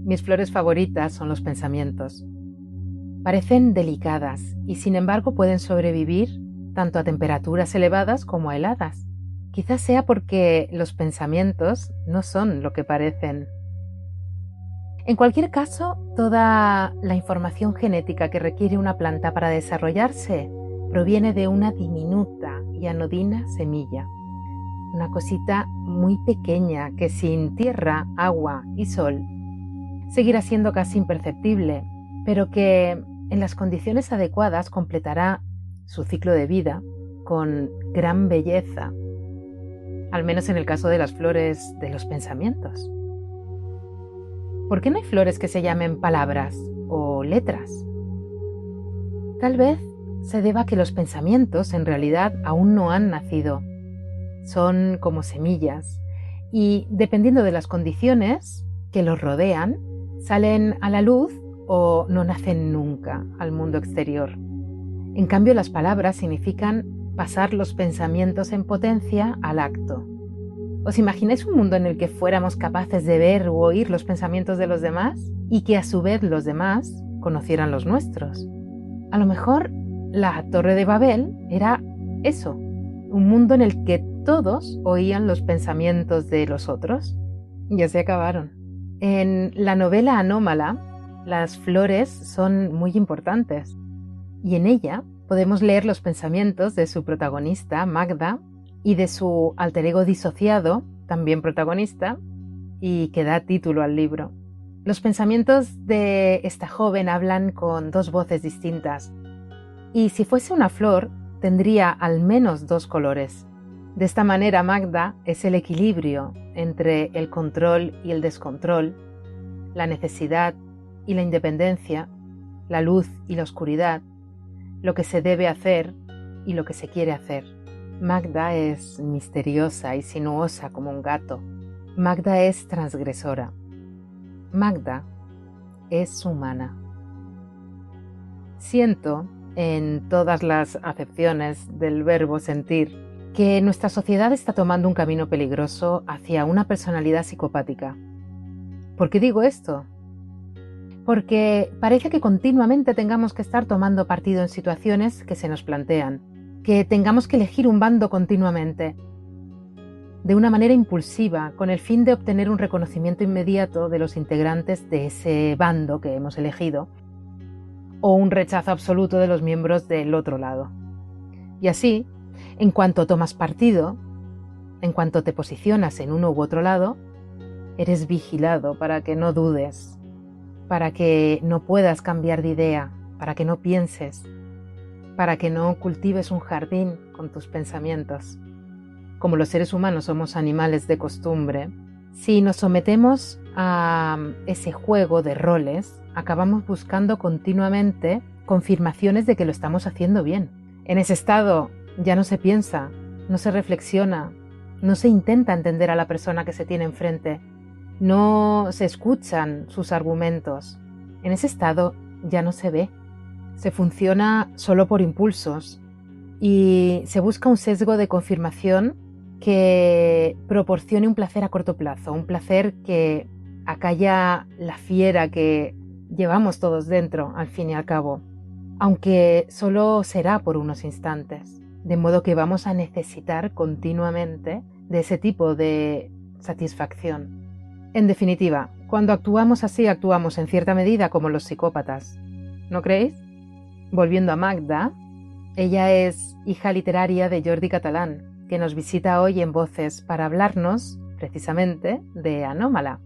Mis flores favoritas son los pensamientos. Parecen delicadas y sin embargo pueden sobrevivir tanto a temperaturas elevadas como a heladas. Quizás sea porque los pensamientos no son lo que parecen. En cualquier caso, toda la información genética que requiere una planta para desarrollarse proviene de una diminuta y anodina semilla. Una cosita muy pequeña que sin tierra, agua y sol seguirá siendo casi imperceptible, pero que en las condiciones adecuadas completará su ciclo de vida con gran belleza, al menos en el caso de las flores de los pensamientos. ¿Por qué no hay flores que se llamen palabras o letras? Tal vez se deba a que los pensamientos en realidad aún no han nacido. Son como semillas y, dependiendo de las condiciones que los rodean, salen a la luz o no nacen nunca al mundo exterior. En cambio, las palabras significan pasar los pensamientos en potencia al acto. ¿Os imagináis un mundo en el que fuéramos capaces de ver u oír los pensamientos de los demás y que a su vez los demás conocieran los nuestros? A lo mejor la Torre de Babel era eso, un mundo en el que todos oían los pensamientos de los otros. Ya se acabaron. En la novela Anómala, las flores son muy importantes y en ella podemos leer los pensamientos de su protagonista, Magda, y de su alter ego disociado, también protagonista, y que da título al libro. Los pensamientos de esta joven hablan con dos voces distintas, y si fuese una flor, tendría al menos dos colores. De esta manera, Magda es el equilibrio entre el control y el descontrol, la necesidad y la independencia, la luz y la oscuridad, lo que se debe hacer y lo que se quiere hacer. Magda es misteriosa y sinuosa como un gato. Magda es transgresora. Magda es humana. Siento, en todas las acepciones del verbo sentir, que nuestra sociedad está tomando un camino peligroso hacia una personalidad psicopática. ¿Por qué digo esto? Porque parece que continuamente tengamos que estar tomando partido en situaciones que se nos plantean, que tengamos que elegir un bando continuamente, de una manera impulsiva, con el fin de obtener un reconocimiento inmediato de los integrantes de ese bando que hemos elegido, o un rechazo absoluto de los miembros del otro lado. Y así, en cuanto tomas partido, en cuanto te posicionas en uno u otro lado, eres vigilado para que no dudes, para que no puedas cambiar de idea, para que no pienses, para que no cultives un jardín con tus pensamientos. Como los seres humanos somos animales de costumbre, si nos sometemos a ese juego de roles, acabamos buscando continuamente confirmaciones de que lo estamos haciendo bien. En ese estado ya no se piensa, no se reflexiona, no se intenta entender a la persona que se tiene enfrente, no se escuchan sus argumentos. En ese estado ya no se ve. Se funciona solo por impulsos y se busca un sesgo de confirmación que proporcione un placer a corto plazo, un placer que acalla la fiera que llevamos todos dentro, al fin y al cabo, aunque solo será por unos instantes, de modo que vamos a necesitar continuamente de ese tipo de satisfacción. En definitiva, cuando actuamos así, actuamos en cierta medida como los psicópatas, ¿no creéis? Volviendo a Magda, ella es hija literaria de Jordi Catalán, que nos visita hoy en Voces para hablarnos, precisamente, de Anómala,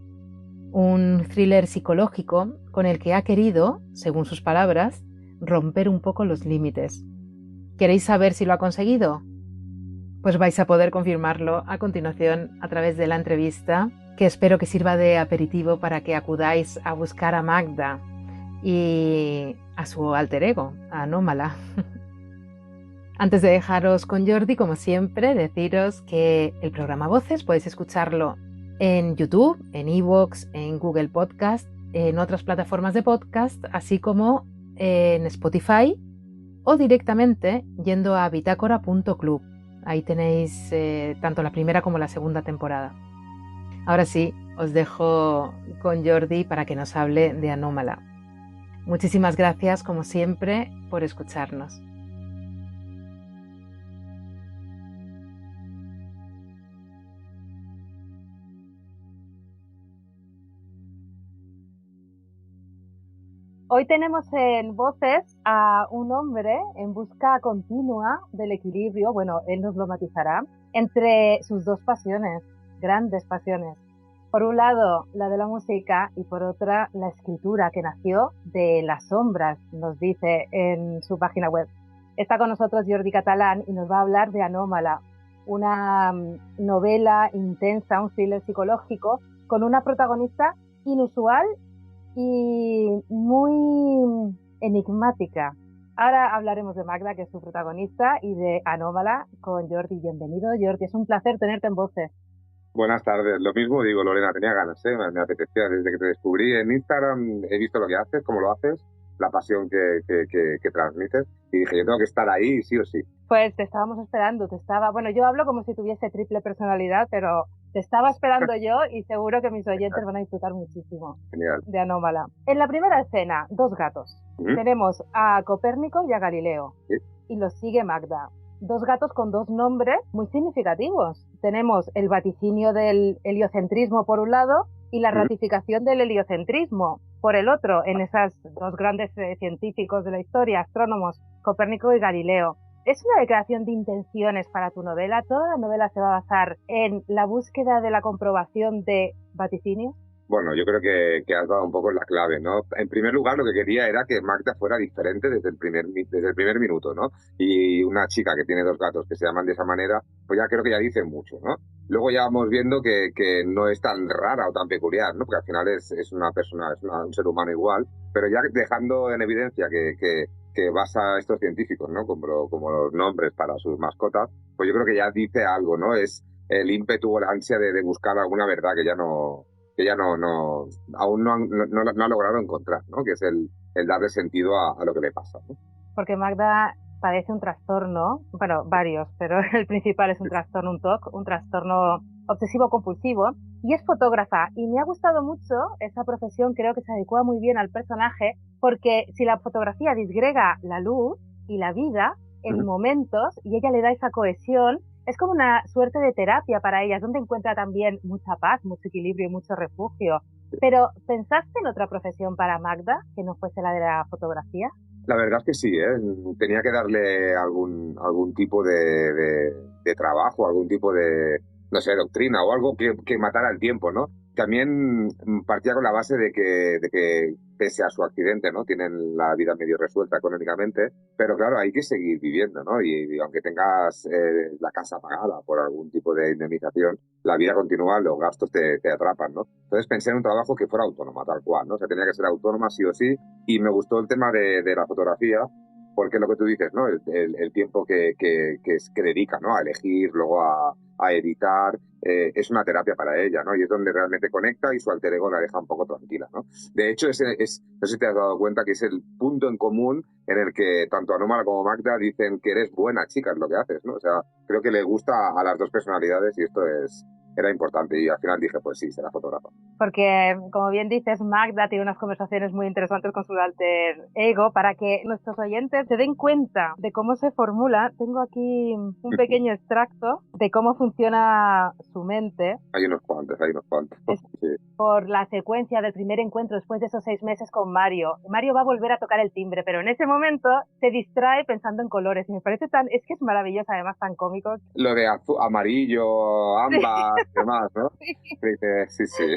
un thriller psicológico con el que ha querido, según sus palabras, romper un poco los límites. ¿Queréis saber si lo ha conseguido? Pues vais a poder confirmarlo a continuación a través de la entrevista, que espero que sirva de aperitivo para que acudáis a buscar a Magda y a su alter ego, a Anómala. Antes de dejaros con Jordi, como siempre, deciros que el programa Voces podéis escucharlo en YouTube, en iVoox, en Google Podcast, en otras plataformas de podcast, así como en Spotify o directamente yendo a bitácora.club. Ahí tenéis tanto la primera como la segunda temporada. Ahora sí, os dejo con Jordi para que nos hable de Anómala. Muchísimas gracias, como siempre, por escucharnos. Hoy tenemos en Voces a un hombre en busca continua del equilibrio, bueno, él nos lo matizará, entre sus dos pasiones, grandes pasiones. Por un lado, la de la música y por otra, la escritura, que nació de las sombras, nos dice en su página web. Está con nosotros Jordi Catalán y nos va a hablar de Anómala, una novela intensa, un thriller psicológico, con una protagonista inusual y muy enigmática. Ahora hablaremos de Magda, que es su protagonista, y de Anómala con Jordi. Bienvenido, Jordi. Es un placer tenerte en Voces. Buenas tardes. Lo mismo digo, Lorena, tenía ganas, me apetecía. Desde que te descubrí en Instagram he visto lo que haces, cómo lo haces, la pasión que transmites, y dije, yo tengo que estar ahí sí o sí. Pues te estábamos esperando, bueno, yo hablo como si tuviese triple personalidad, pero te estaba esperando yo y seguro que mis oyentes van a disfrutar muchísimo. Genial. De Anómala. En la primera escena, dos gatos. Tenemos a Copérnico y a Galileo. ¿Sí? Y los sigue Magda. Dos gatos con dos nombres muy significativos. Tenemos el vaticinio del heliocentrismo por un lado y la ratificación del heliocentrismo por el otro, en esos dos grandes científicos de la historia, astrónomos, Copérnico y Galileo. ¿Es una declaración de intenciones para tu novela? ¿Toda la novela se va a basar en la búsqueda de la comprobación de vaticinios? Bueno, yo creo que has dado un poco la clave, ¿no? En primer lugar, lo que quería era que Magda fuera diferente desde el primer minuto, ¿no? Y una chica que tiene dos gatos que se llaman de esa manera, pues ya creo que ya dice mucho, ¿no? Luego ya vamos viendo que no es tan rara o tan peculiar, ¿no? Porque al final es una persona, un ser humano igual, pero ya dejando en evidencia que basa a estos científicos, ¿no? Como los nombres para sus mascotas, pues yo creo que ya dice algo, ¿no? Es el ímpetu o la ansia de buscar alguna verdad que ya aún no ha logrado encontrar, ¿no? Que es el darle sentido a lo que le pasa, ¿no? Porque Magda padece un trastorno, bueno, varios, pero el principal es un trastorno, un TOC, un trastorno obsesivo-compulsivo, y es fotógrafa. Y me ha gustado mucho esa profesión, creo que se adecua muy bien al personaje, porque si la fotografía disgrega la luz y la vida en momentos, y ella le da esa cohesión, es como una suerte de terapia para ella, donde encuentra también mucha paz, mucho equilibrio y mucho refugio. Pero, ¿pensaste en otra profesión para Magda que no fuese la de la fotografía? La verdad es que sí, ¿eh? Tenía que darle algún tipo de trabajo, algún tipo de, no sé, doctrina o algo que matara el tiempo, ¿no? También partía con la base de que pese a su accidente, ¿no? Tienen la vida medio resuelta económicamente, pero claro, hay que seguir viviendo, ¿no? Y aunque tengas la casa pagada por algún tipo de indemnización, la vida continúa, los gastos te atrapan, ¿no? Entonces pensé en un trabajo que fuera autónoma, tal cual, ¿no? O sea, tenía que ser autónoma sí o sí, y me gustó el tema de la fotografía, porque lo que tú dices, ¿no? El tiempo que dedica, ¿no? A elegir, luego a editar, es una terapia para ella, ¿no? Y es donde realmente conecta y su alter ego la deja un poco tranquila, ¿no? De hecho, no sé si te has dado cuenta que es el punto en común en el que tanto Anómala como Magda dicen que eres buena chica en lo que haces, ¿no? O sea, creo que le gusta a las dos personalidades y esto era importante, y al final dije, pues sí, será fotógrafa. Porque, como bien dices, Magda tiene unas conversaciones muy interesantes con su alter ego. Para que nuestros oyentes se den cuenta de cómo se formula, tengo aquí un pequeño extracto de cómo funciona su mente. Hay unos cuantos. Sí. Por la secuencia del primer encuentro después de esos 6 meses con Mario. Mario va a volver a tocar el timbre, pero en ese momento se distrae pensando en colores. Y me parece es que es maravilloso, además tan cómico. Lo de amarillo, ámbar, sí. Demás, ¿no? Sí. Sí.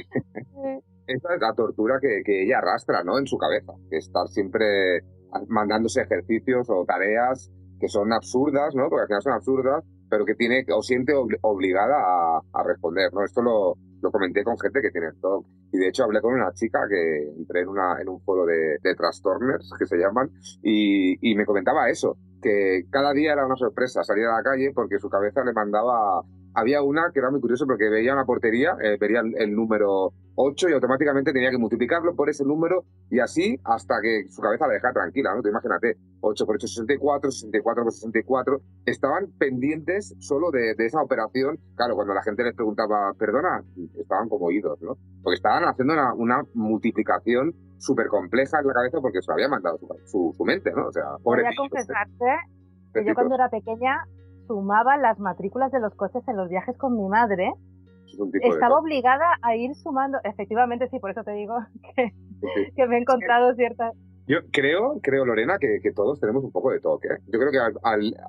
Esa es la tortura que ella arrastra, ¿no? En su cabeza, que estar siempre mandándose ejercicios o tareas que son absurdas, ¿no? Porque al final son absurdas, pero que tiene o siente obligada a responder, ¿no? Esto lo comenté con gente que tiene TOC, y de hecho hablé con una chica que entré en un foro de trastorners, que se llaman, y me comentaba eso, que cada día era una sorpresa salir a la calle porque su cabeza le mandaba había una que era muy curioso porque veía una portería, veía el número 8 y automáticamente tenía que multiplicarlo por ese número y así hasta que su cabeza la dejara tranquila, ¿no? Tú imagínate, 8 por 8 64, 64 por 64, estaban pendientes solo de esa operación. Claro, cuando la gente les preguntaba, perdona, estaban como oídos, ¿no? Porque estaban haciendo una multiplicación súper compleja en la cabeza porque se lo había mandado su mente, ¿no? O sea, Voy a pobrecitos, confesarte que yo cuando era pequeña sumaba las matrículas de los coches en los viajes con mi madre. Es un tipo Estaba obligada a ir sumando, efectivamente sí, por eso te digo que me he encontrado ciertas... Yo creo Lorena, que todos tenemos un poco de toque, ¿eh? Yo creo que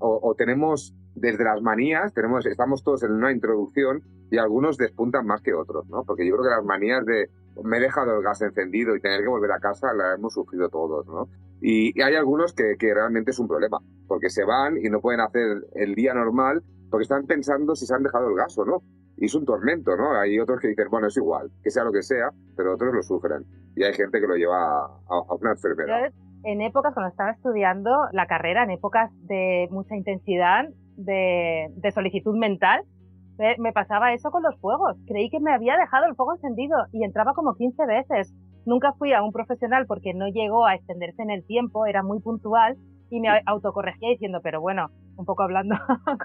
o tenemos desde las manías, estamos todos en una introducción y algunos despuntan más que otros, ¿no? Porque yo creo que las manías de me he dejado el gas encendido y tener que volver a casa las hemos sufrido todos, ¿no? Y hay algunos que realmente es un problema, porque se van y no pueden hacer el día normal porque están pensando si se han dejado el gas o no. Y es un tormento, ¿no? Hay otros que dicen, bueno, es igual, que sea lo que sea, pero otros lo sufren. Y hay gente que lo lleva a una enfermedad. Yo, en épocas, cuando estaba estudiando la carrera, en épocas de mucha intensidad, de solicitud mental, me pasaba eso con los fuegos. Creí que me había dejado el fuego encendido y entraba como 15 veces. Nunca fui a un profesional porque no llegó a extenderse en el tiempo, era muy puntual y me autocorregía diciendo, pero bueno, un poco hablando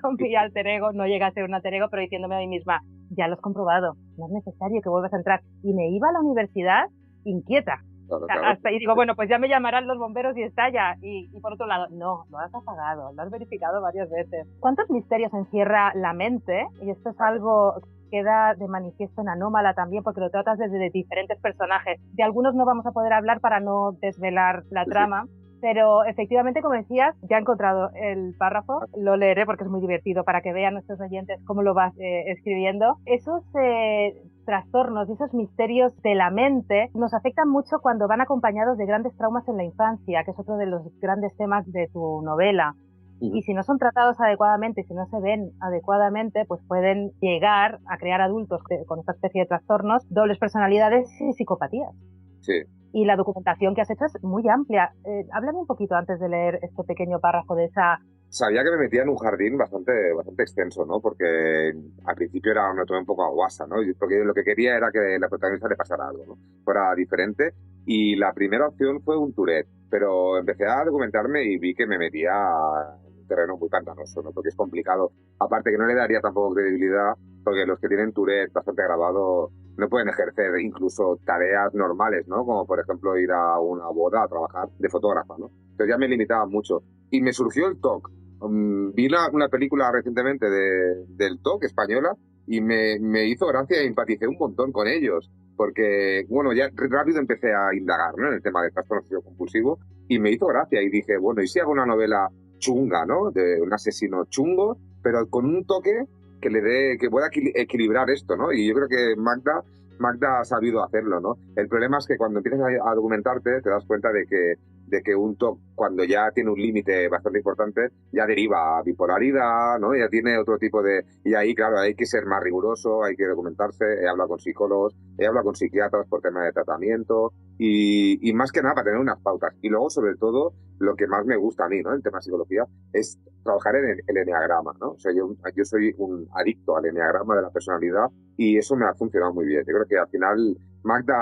con mi alter ego, no llega a ser un alter ego, pero diciéndome a mí misma, ya lo has comprobado, no es necesario que vuelvas a entrar. Y me iba a la universidad inquieta. Claro. Hasta ahí digo, bueno, pues ya me llamarán los bomberos y estalla. Y por otro lado, no, lo has apagado, lo has verificado varias veces. ¿Cuántos misterios encierra la mente? Y esto es algo que queda de manifiesto en Anómala también, porque lo tratas desde diferentes personajes. De algunos no vamos a poder hablar para no desvelar la trama. Pero efectivamente, como decías, ya he encontrado el párrafo, lo leeré porque es muy divertido para que vean nuestros oyentes cómo lo vas escribiendo. Esos trastornos y esos misterios de la mente nos afectan mucho cuando van acompañados de grandes traumas en la infancia, que es otro de los grandes temas de tu novela. Y si no son tratados adecuadamente, si no se ven adecuadamente, pues pueden llegar a crear adultos con esta especie de trastornos, dobles personalidades y psicopatías. Sí. Y la documentación que has hecho es muy amplia. Háblame un poquito antes de leer este pequeño párrafo de esa... Sabía que me metía en un jardín bastante extenso, ¿no? Porque al principio me tomé un poco a guasa, ¿no? Porque lo que quería era que la protagonista le pasara algo, ¿no? Fuera diferente. Y la primera opción fue un Tourette. Pero empecé a documentarme y vi que me metía en un terreno muy pantanoso, ¿no? Porque es complicado. Aparte que no le daría tampoco credibilidad, porque los que tienen Tourette bastante agravado no pueden ejercer incluso tareas normales, ¿no? Como por ejemplo ir a una boda a trabajar de fotógrafa, ¿no? Entonces ya me limitaba mucho. Y me surgió el TOC. Vi una película recientemente del TOC española y me hizo gracia e empaticé un montón con ellos. Porque, bueno, ya rápido empecé a indagar, ¿no? En el tema del trastorno obsesivo compulsivo y me hizo gracia y dije, bueno, ¿y si hago una novela chunga, ¿no? De un asesino chungo, pero con un toque que pueda equilibrar esto, ¿no? Y yo creo que Magda ha sabido hacerlo, ¿no? El problema es que cuando empiezas a documentarte te das cuenta de que un TOC, cuando ya tiene un límite bastante importante, ya deriva a bipolaridad, ¿no? Ya tiene otro tipo de... Y ahí, claro, hay que ser más riguroso, hay que documentarse. He hablado con psicólogos, he hablado con psiquiatras por tema de tratamiento y más que nada para tener unas pautas. Y luego, sobre todo, lo que más me gusta a mí, ¿no? En tema de psicología, es trabajar en el eneagrama, ¿no? O sea, yo soy un adicto al eneagrama de la personalidad y eso me ha funcionado muy bien. Yo creo que al final Magda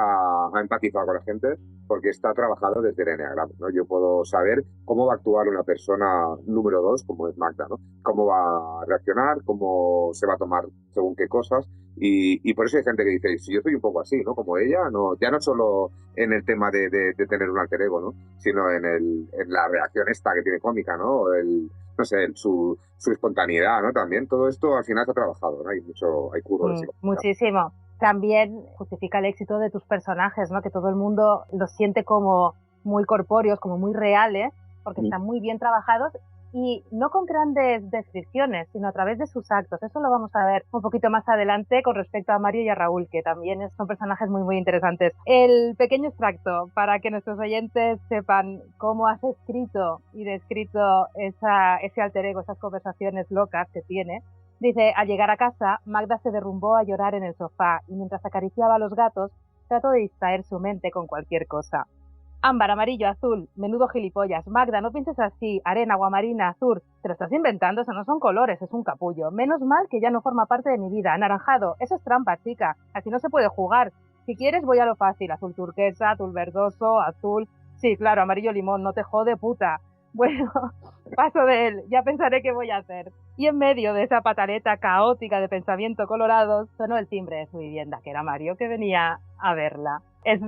ha empatizado con la gente porque está trabajado desde el eneagrama, ¿no? Yo puedo saber cómo va a actuar una persona número 2, como es Magda, ¿no? Cómo va a reaccionar, cómo se va a tomar según qué cosas. Y por eso hay gente que dice, si yo soy un poco así, ¿no? Como ella, no, ya no solo en el tema de tener un alter ego, ¿no? Sino en la reacción esta que tiene cómica, ¿no? No sé, su espontaneidad, ¿no? También todo esto al final está trabajado, ¿no? Hay curro de psicología. Muchísimo. También justifica el éxito de tus personajes, ¿no? Que todo el mundo los siente como muy corpóreos, como muy reales, porque están muy bien trabajados y no con grandes descripciones, sino a través de sus actos. Eso lo vamos a ver un poquito más adelante con respecto a Mario y a Raúl, que también son personajes muy, muy interesantes. El pequeño extracto, para que nuestros oyentes sepan cómo has escrito y descrito ese alter ego, esas conversaciones locas que tiene. Dice, al llegar a casa, Magda se derrumbó a llorar en el sofá y mientras acariciaba a los gatos, trató de distraer su mente con cualquier cosa. Ámbar, amarillo, azul, menudo gilipollas. Magda, no pienses así. Arena, aguamarina, azul. Te lo estás inventando, eso no son colores, es un capullo. Menos mal que ya no forma parte de mi vida. Anaranjado, eso es trampa, chica. Así no se puede jugar. Si quieres, voy a lo fácil. Azul turquesa, azul verdoso, azul. Sí, claro, amarillo limón, no te jode, puta. Bueno, paso de él, ya pensaré qué voy a hacer. Y en medio de esa pataleta caótica de pensamiento colorado, sonó el timbre de su vivienda, que era Mario, que venía a verla. Es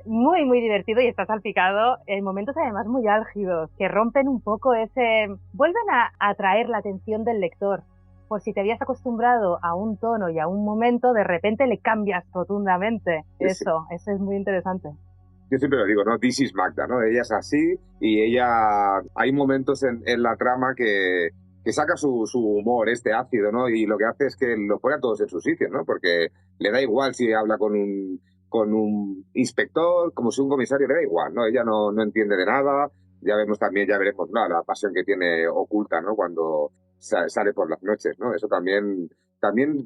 muy, muy divertido y está salpicado en momentos además muy álgidos, que rompen un poco ese... vuelven a atraer la atención del lector. Por si te habías acostumbrado a un tono y a un momento, de repente le cambias rotundamente. Sí. Eso es muy interesante. Yo siempre lo digo, ¿no? This is Magda, ¿no? Ella es así y ella... Hay momentos en la trama que saca su humor, este ácido, ¿no? Y lo que hace es que lo pone a todos en su sitio, ¿no? Porque le da igual si habla con un inspector, como si un comisario, le da igual, ¿no? Ella no entiende de nada. Ya vemos también, ya veremos, ¿no? La pasión que tiene oculta, ¿no? Cuando sale por las noches, ¿no? Eso también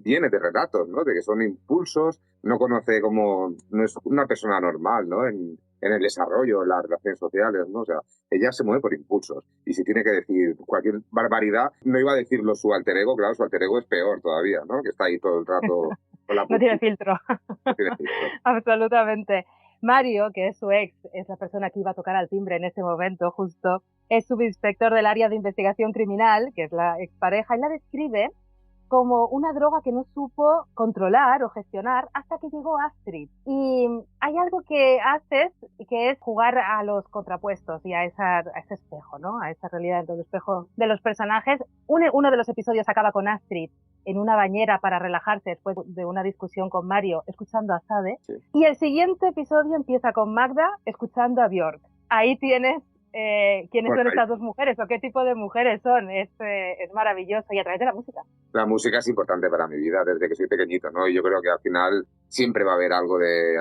viene de relatos, ¿no? De que son impulsos, no conoce como, no es una persona normal, ¿no? En el desarrollo, en las relaciones sociales, ¿no? O sea, ella se mueve por impulsos. Y si tiene que decir cualquier barbaridad, no iba a decirlo su alter ego, claro, su alter ego es peor todavía, ¿no? Que está ahí todo el rato con la No tiene puntita, filtro. no tiene filtro. Absolutamente. Mario, que es su ex, es la persona que iba a tocar al timbre en ese momento justo, es subinspector del área de investigación criminal, que es la expareja, y la describe como una droga que no supo controlar o gestionar hasta que llegó Astrid. Y hay algo que haces que es jugar a los contrapuestos y a ese espejo, ¿no? A esa realidad del espejo de los personajes. Uno de los episodios acaba con Astrid en una bañera para relajarse después de una discusión con Mario, escuchando a Sade. Sí. Y el siguiente episodio empieza con Magda escuchando a Björk. Ahí tienes quiénes Bueno, son estas dos mujeres o qué tipo de mujeres son. Es maravilloso y a través de la música. la música es importante para mi vida desde que soy pequeñito, ¿no? Y yo creo que al final siempre va a haber algo de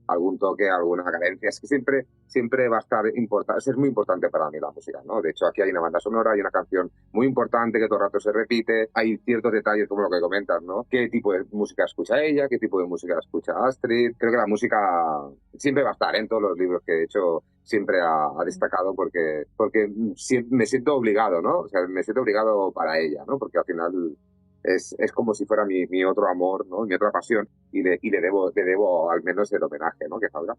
algún toque, alguna carencia. Es que siempre va a estar importante, es muy importante para mí la música, ¿no? De hecho, aquí hay una banda sonora, hay una canción muy importante que todo el rato se repite, hay ciertos detalles como lo que comentas, ¿no? ¿Qué tipo de música escucha ella? ¿Qué tipo de música escucha Astrid? Creo que la música siempre va a estar en todos los libros que he hecho, siempre ha destacado porque me siento obligado, ¿no? O sea, me siento obligado para ella, ¿no? Porque al final es como si fuera mi otro amor, ¿no? Mi otra pasión y le debo al menos el homenaje, ¿no? Que salga.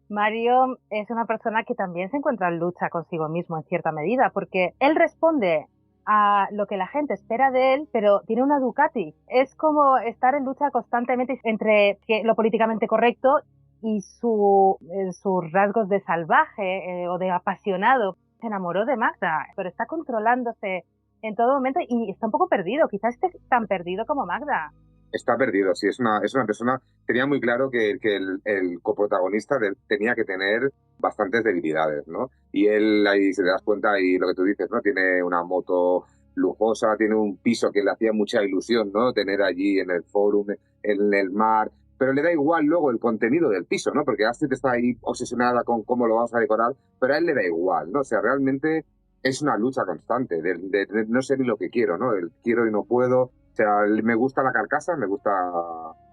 Mario es una persona que también se encuentra en lucha consigo mismo en cierta medida, porque él responde a lo que la gente espera de él, pero tiene una Ducati. Es como estar en lucha constantemente entre lo políticamente correcto y sus rasgos de salvaje o de apasionado. Se enamoró de Magda, pero está controlándose en todo momento y está un poco perdido. Quizás esté tan perdido como Magda. Está perdido, sí, es una persona, tenía muy claro que el coprotagonista tenía que tener bastantes debilidades, ¿no? Y él ahí, se te das cuenta, y lo que tú dices, ¿no? Tiene una moto lujosa, tiene un piso que le hacía mucha ilusión, ¿no? Tener allí en el forum, en el mar, pero le da igual luego el contenido del piso, ¿no? Porque Astrid está ahí obsesionada con cómo lo vamos a decorar, pero a él le da igual, ¿no? O sea, realmente es una lucha constante de no sé ni lo que quiero, ¿no? El quiero y no puedo. O sea, me gusta la carcasa, me gusta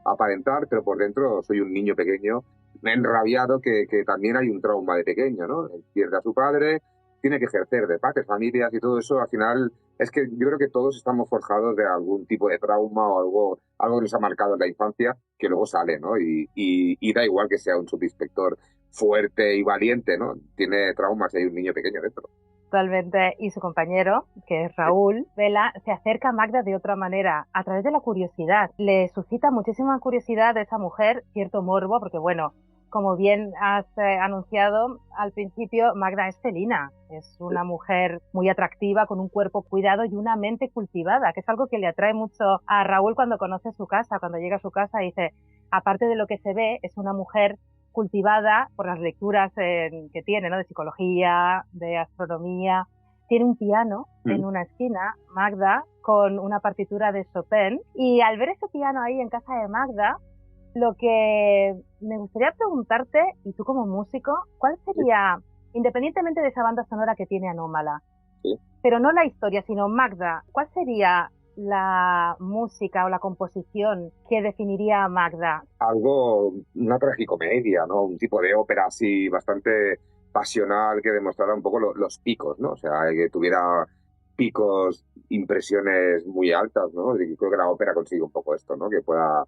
aparentar, pero por dentro soy un niño pequeño, enrabiado, que también hay un trauma de pequeño, ¿no? Pierde a su padre, tiene que ejercer de padres, familias y todo eso. Al final, es que yo creo que todos estamos forjados de algún tipo de trauma o algo que nos ha marcado en la infancia que luego sale, ¿no? Y da igual que sea un subinspector fuerte y valiente, ¿no? Tiene traumas y hay un niño pequeño dentro. Totalmente. Y su compañero, que es Raúl Vela, se acerca a Magda de otra manera, a través de la curiosidad. Le suscita muchísima curiosidad de esa mujer, cierto morbo, porque bueno, como bien has anunciado al principio, Magda es felina. Es una mujer muy atractiva, con un cuerpo cuidado y una mente cultivada, que es algo que le atrae mucho a Raúl cuando conoce su casa, cuando llega a su casa y dice, aparte de lo que se ve, es una mujer cultivada por las lecturas que tiene, ¿no? De psicología, de astronomía. Tiene un piano en una esquina, Magda, con una partitura de Chopin. Y al ver ese piano ahí en casa de Magda, lo que me gustaría preguntarte, y tú como músico, ¿cuál sería, independientemente de esa banda sonora que tiene Anómala, Sí. pero no la historia, sino Magda, cuál sería la música o la composición que definiría a Magda? Una tragicomedia, ¿no? Un tipo de ópera así bastante pasional que demostrara un poco los picos, ¿no? O sea, que tuviera picos, impresiones muy altas, ¿no? Y creo que la ópera consigue un poco esto, ¿no? Que pueda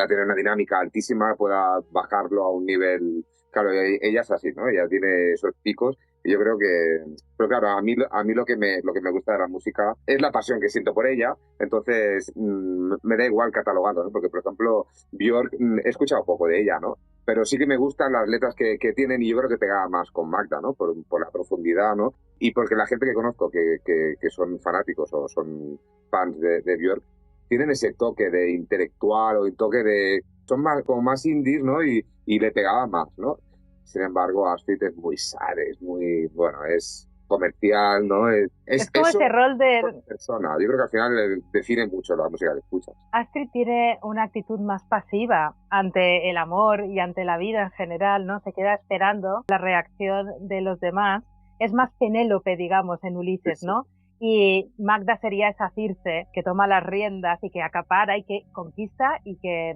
tener una dinámica altísima, pueda bajarlo a un nivel... Claro, ella es así, ¿no? Ella tiene esos picos y yo creo que... Pero claro, a mí lo que me gusta de la música es la pasión que siento por ella, entonces me da igual catalogarlo, ¿no? Porque, por ejemplo, Björk, he escuchado poco de ella, ¿no? Pero sí que me gustan las letras que tienen y yo creo que pegaba más con Magda, ¿no? Por la profundidad, ¿no? Y porque la gente que conozco que son fanáticos o son fans de Björk tienen ese toque de intelectual o el toque de... Son más, como más indies, ¿no? Y le pegaba más, ¿no? Sin embargo, Astrid es muy sad, es muy... Bueno, es comercial, ¿no? Es como Eso ese rol de... persona. Yo creo que al final define mucho la música que escuchas. Astrid tiene una actitud más pasiva ante el amor y ante la vida en general, ¿no? Se queda esperando la reacción de los demás. Es más Penélope, digamos, en Ulises, Sí, ¿no? Y Magda sería esa Circe que toma las riendas y que acapara y que conquista y que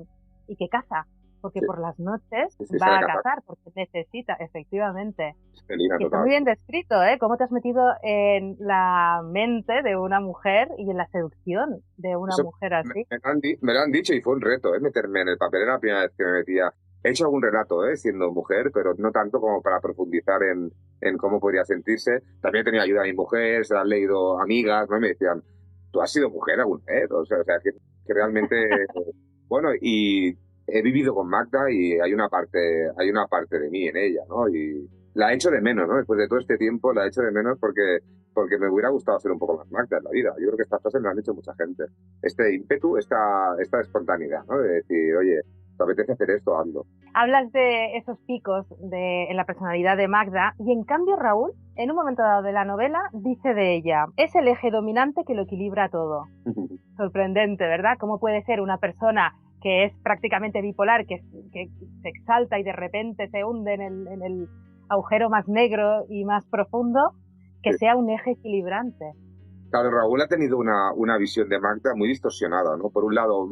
caza. Porque sí, por las noches sí, va sabe a cazar. cazar, porque necesita, efectivamente. Es felina Y está total. muy bien descrito, ¿eh? Cómo te has metido en la mente de una mujer y en la seducción de una Eso mujer me, así. me lo han, di- me lo han dicho y fue un reto, meterme en el papel. Era la primera vez que me metía. He hecho algún relato, siendo mujer, pero no tanto como para profundizar en cómo podría sentirse. También he tenido ayuda de mi mujer, se la han leído amigas, ¿no? Y me decían, ¿tú has sido mujer alguna vez? O sea que realmente, bueno, y he vivido con Magda y hay una parte de mí en ella, ¿no? Y la echo de menos, ¿no? Después de todo este tiempo la echo de menos porque me hubiera gustado ser un poco más Magda en la vida. Yo creo que estas cosas me lo han dicho mucha gente. Este ímpetu, esta espontaneidad, ¿no? De decir, oye, ¿te apetece hacer esto? Hazlo. Hablas de esos picos en la personalidad de Magda y en cambio Raúl, en un momento dado de la novela, dice de ella, es el eje dominante que lo equilibra todo. Sorprendente, ¿verdad? ¿Cómo puede ser una persona que es prácticamente bipolar, que se exalta y de repente se hunde en el agujero más negro y más profundo, que Sí. sea un eje equilibrante? Claro, Raúl ha tenido una visión de Magda muy distorsionada, ¿no? Por un lado,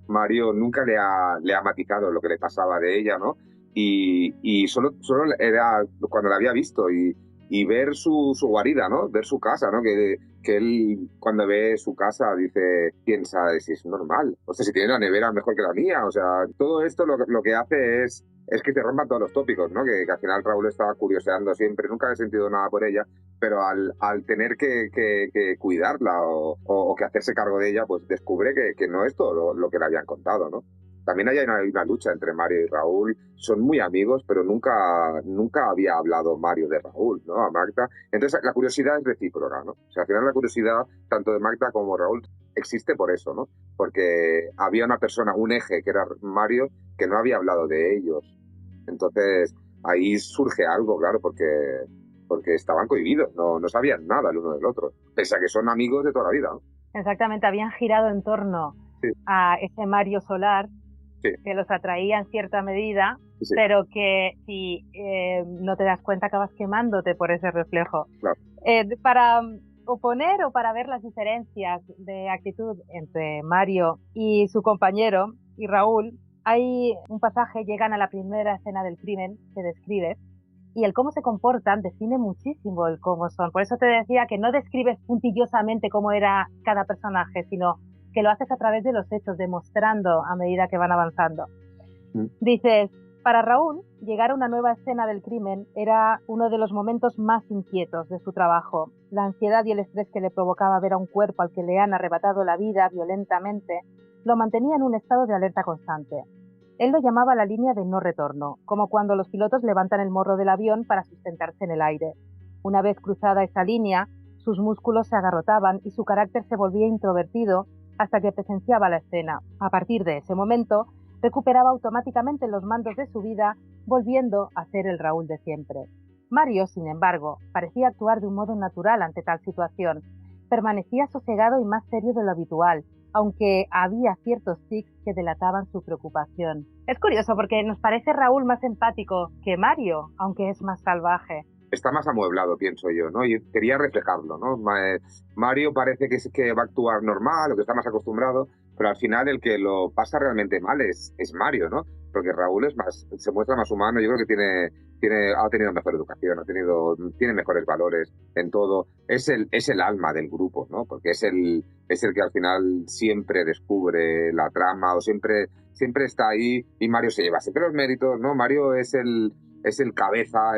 Mario nunca le ha matizado lo que le pasaba de ella, ¿no? Y solo era cuando la había visto y ver su guarida, ¿no? Ver su casa, ¿no? Que él cuando ve su casa dice, piensa, si es normal, o sea, si tiene la nevera mejor que la mía, o sea, todo esto lo que hace es que te rompan todos los tópicos, ¿no? Que al final Raúl estaba curioseando siempre, nunca he sentido nada por ella, pero al tener que cuidarla o que hacerse cargo de ella, pues descubre que no es todo lo que le habían contado, ¿no? También hay una lucha entre Mario y Raúl, son muy amigos, pero nunca había hablado Mario de Raúl, ¿no? A Magda. Entonces la curiosidad es recíproca, ¿no? O sea, al final la curiosidad, tanto de Magda como Raúl, existe por eso, ¿no? Porque había una persona, un eje, que era Mario, que no había hablado de ellos. Entonces ahí surge algo, claro, porque estaban cohibidos, no sabían nada el uno del otro, pese a que son amigos de toda la vida, ¿no? Exactamente, habían girado en torno Sí, a ese Mario solar sí, que los atraía en cierta medida, sí, pero que si no te das cuenta acabas quemándote por ese reflejo. claro. Para oponer o para ver las diferencias de actitud entre Mario y su compañero y Raúl, hay un pasaje, llegan a la primera escena del crimen que describes, y el cómo se comportan define muchísimo el cómo son. Por eso te decía que no describes puntillosamente cómo era cada personaje, sino que lo haces a través de los hechos, demostrando a medida que van avanzando. Mm. Dices, para Raúl, llegar a una nueva escena del crimen era uno de los momentos más inquietos de su trabajo. La ansiedad y el estrés que le provocaba ver a un cuerpo al que le han arrebatado la vida violentamente lo mantenía en un estado de alerta constante. Él lo llamaba la línea de no retorno, como cuando los pilotos levantan el morro del avión para sustentarse en el aire. Una vez cruzada esa línea, sus músculos se agarrotaban y su carácter se volvía introvertido hasta que presenciaba la escena. A partir de ese momento, recuperaba automáticamente los mandos de su vida, volviendo a ser el Raúl de siempre. Mario, sin embargo, parecía actuar de un modo natural ante tal situación. Permanecía sosegado y más serio de lo habitual, aunque había ciertos tics que delataban su preocupación. Es curioso porque nos parece Raúl más empático que Mario, aunque es más salvaje. está más amueblado, pienso yo, ¿no? Y quería reflejarlo, ¿no? Mario parece que va a actuar normal o que está más acostumbrado, pero al final el que lo pasa realmente mal es Mario, ¿no? Porque Raúl es más, se muestra más humano, yo creo que ha tenido mejor educación, tiene mejores valores en todo. Es el alma del grupo, ¿no? Porque es el que al final siempre descubre la trama o siempre está ahí, y Mario se lleva siempre los méritos, ¿no? Mario es el cabeza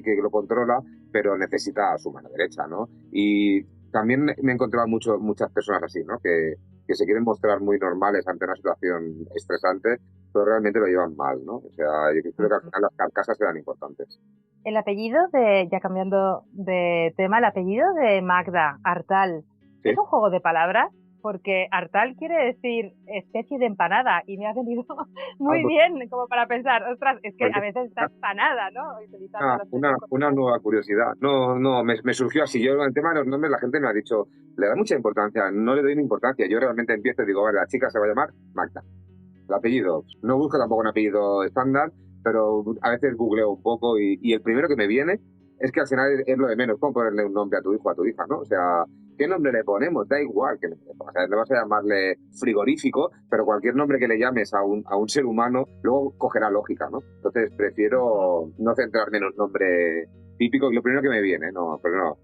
que lo controla, pero necesita su mano derecha, ¿no? Y también me he encontrado muchas personas así, ¿no? Que se quieren mostrar muy normales ante una situación estresante, pero realmente lo llevan mal, ¿no? O sea, yo creo que al final las carcasas eran importantes. El apellido ya cambiando de tema, el apellido de Magda, Artal, Sí. ¿es un juego de palabras? Porque Artal quiere decir especie de empanada y me ha venido muy bien como para pensar, ostras, es que a veces está empanada, ¿no? Una nueva curiosidad. No, me surgió así. Yo, en el tema de los nombres, la gente me ha dicho, le da mucha importancia, no le doy ni importancia. Yo realmente empiezo y digo, vale, la chica se va a llamar Magda. El apellido, no busco tampoco un apellido estándar, pero a veces googleo un poco y el primero que me viene es que al final es lo de menos, cómo ponerle un nombre a tu hijo o a tu hija, ¿no? O sea, ¿qué nombre le ponemos? Da igual, o sea, no vas a llamarle frigorífico, pero cualquier nombre que le llames a un ser humano, luego cogerá lógica, ¿no? Entonces prefiero no centrarme en un nombre típico, y lo primero que me viene, no, pero no.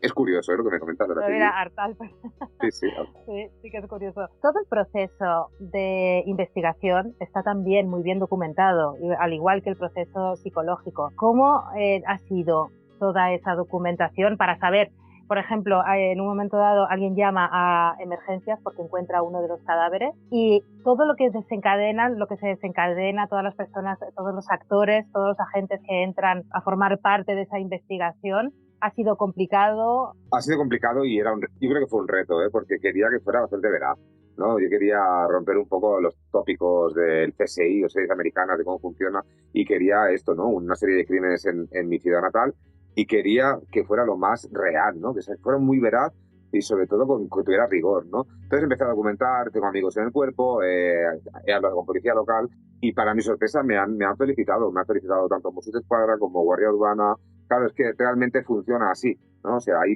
Es curioso, es lo que me comentas del apellido. Mira, Artal. Sí, Sí que es curioso. Todo el proceso de investigación está también muy bien documentado, al igual que el proceso psicológico. ¿Cómo ha sido toda esa documentación para saber, por ejemplo, en un momento dado alguien llama a emergencias porque encuentra uno de los cadáveres y todo lo que se desencadena, todas las personas, todos los actores, todos los agentes que entran a formar parte de esa investigación? ¿Ha sido complicado? Ha sido complicado y yo creo que fue un reto, porque quería que fuera bastante veraz, ¿no? Yo quería romper un poco los tópicos del CSI o series americanas de cómo funciona, y quería esto, ¿no? Una serie de crímenes en mi ciudad natal, y quería que fuera lo más real, ¿no? Que fuera muy veraz y sobre todo que tuviera rigor, ¿no? Entonces empecé a documentar, tengo amigos en el cuerpo, he hablado con policía local y para mi sorpresa me han felicitado tanto Mossos d'Esquadra como Guardia Urbana. Claro, es que realmente funciona así, ¿no? O sea, hay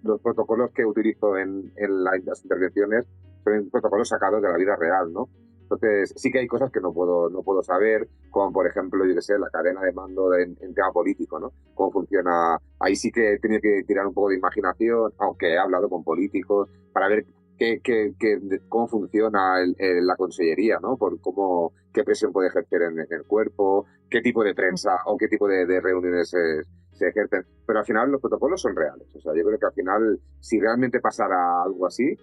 los protocolos que utilizo en las intervenciones son protocolos sacados de la vida real, ¿no? Entonces, sí que hay cosas que no puedo saber, como por ejemplo, yo qué sé, la cadena de mando en tema político, ¿no? Cómo funciona. Ahí sí que he tenido que tirar un poco de imaginación, aunque he hablado con políticos, para ver cómo funciona la consellería, ¿no? Qué presión puede ejercer en el cuerpo, qué tipo de prensa o qué tipo de reuniones se ejercen. Pero al final los protocolos son reales. O sea, yo creo que al final, si realmente pasara algo así,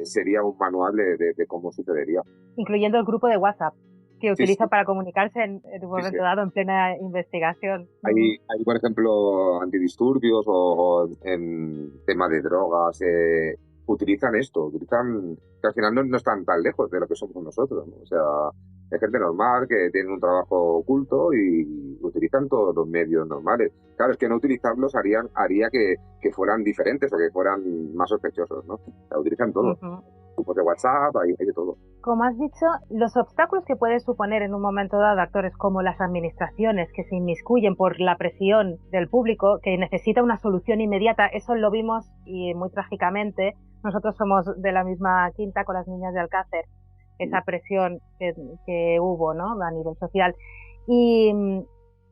sería un manual de cómo sucedería. Incluyendo el grupo de WhatsApp que utiliza para comunicarse en un momento dado en plena investigación. Hay, por ejemplo, antidisturbios o en tema de drogas, utilizan que al final no están tan lejos de lo que somos nosotros, ¿no? O sea, es gente normal que tiene un trabajo oculto y utilizan todos los medios normales. Claro, es que no utilizarlos haría que fueran diferentes o que fueran más sospechosos, ¿no? O sea, utilizan todo. Grupos de WhatsApp, hay de todo. Como has dicho, los obstáculos que puede suponer en un momento dado actores como las administraciones que se inmiscuyen por la presión del público, que necesita una solución inmediata, eso lo vimos y muy trágicamente. Nosotros somos de la misma quinta con las niñas de Alcácer, esa presión que hubo, ¿no? A nivel social. Y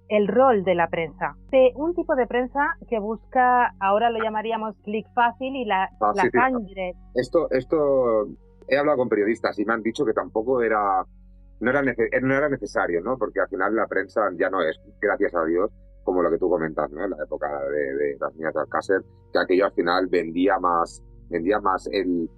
el rol de la prensa, de un tipo de prensa que busca, ahora lo llamaríamos clic fácil y la sangre. Esto he hablado con periodistas y me han dicho que tampoco no era necesario, ¿no? Porque al final la prensa ya no es, gracias a Dios, como lo que tú comentas, ¿no? En la época de las niñas de Alcácer, que aquello al final vendía más el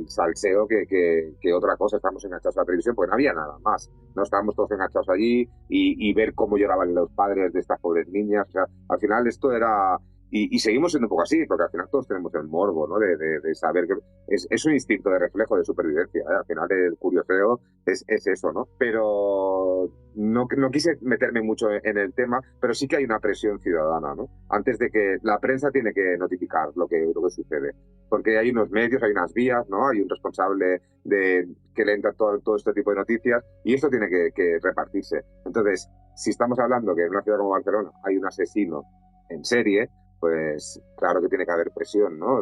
salseo que otra cosa. Estábamos enganchados a la televisión porque no había nada más, no estábamos todos enganchados allí y ver cómo lloraban los padres de estas pobres niñas. O sea, al final esto era, Y seguimos siendo un poco así, porque al final todos tenemos el morbo, ¿no? De saber que es un instinto de reflejo de supervivencia, ¿eh? Al final el curioseo es eso, ¿no? Pero no quise meterme mucho en el tema, pero sí que hay una presión ciudadana, ¿no? Antes de que la prensa tiene que notificar lo que sucede, porque hay unos medios, hay unas vías, ¿no? Hay un responsable de que le entra todo este tipo de noticias y esto tiene que repartirse. Entonces, si estamos hablando que en una ciudad como Barcelona hay un asesino en serie, pues claro que tiene que haber presión, ¿no?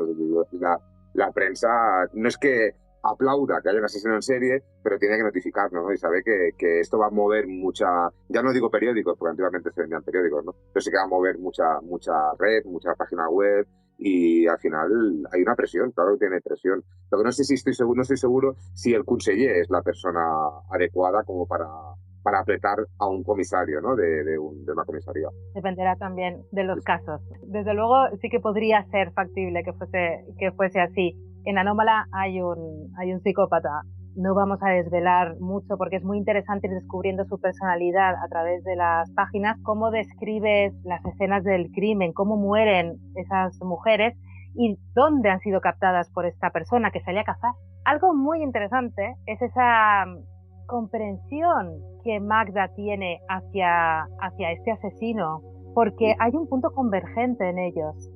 La prensa no es que aplauda que haya un asesino en serie, pero tiene que notificarlo, ¿no? Y sabe que esto va a mover mucha, ya no digo periódicos, porque antiguamente se vendían periódicos, ¿no? Pero sí que va a mover mucha red, mucha página web, y al final hay una presión, claro que tiene presión. Lo que no sé si no estoy seguro si el conseller es la persona adecuada como para apretar a un comisario, ¿no? De una comisaría. Dependerá también de los casos. Desde luego sí que podría ser factible que fuese así. En Anómala hay un psicópata. No vamos a desvelar mucho porque es muy interesante ir descubriendo su personalidad a través de las páginas, cómo describes las escenas del crimen, cómo mueren esas mujeres y dónde han sido captadas por esta persona que salía a cazar. Algo muy interesante es esa comprensión que Magda tiene hacia este asesino, porque hay un punto convergente en ellos.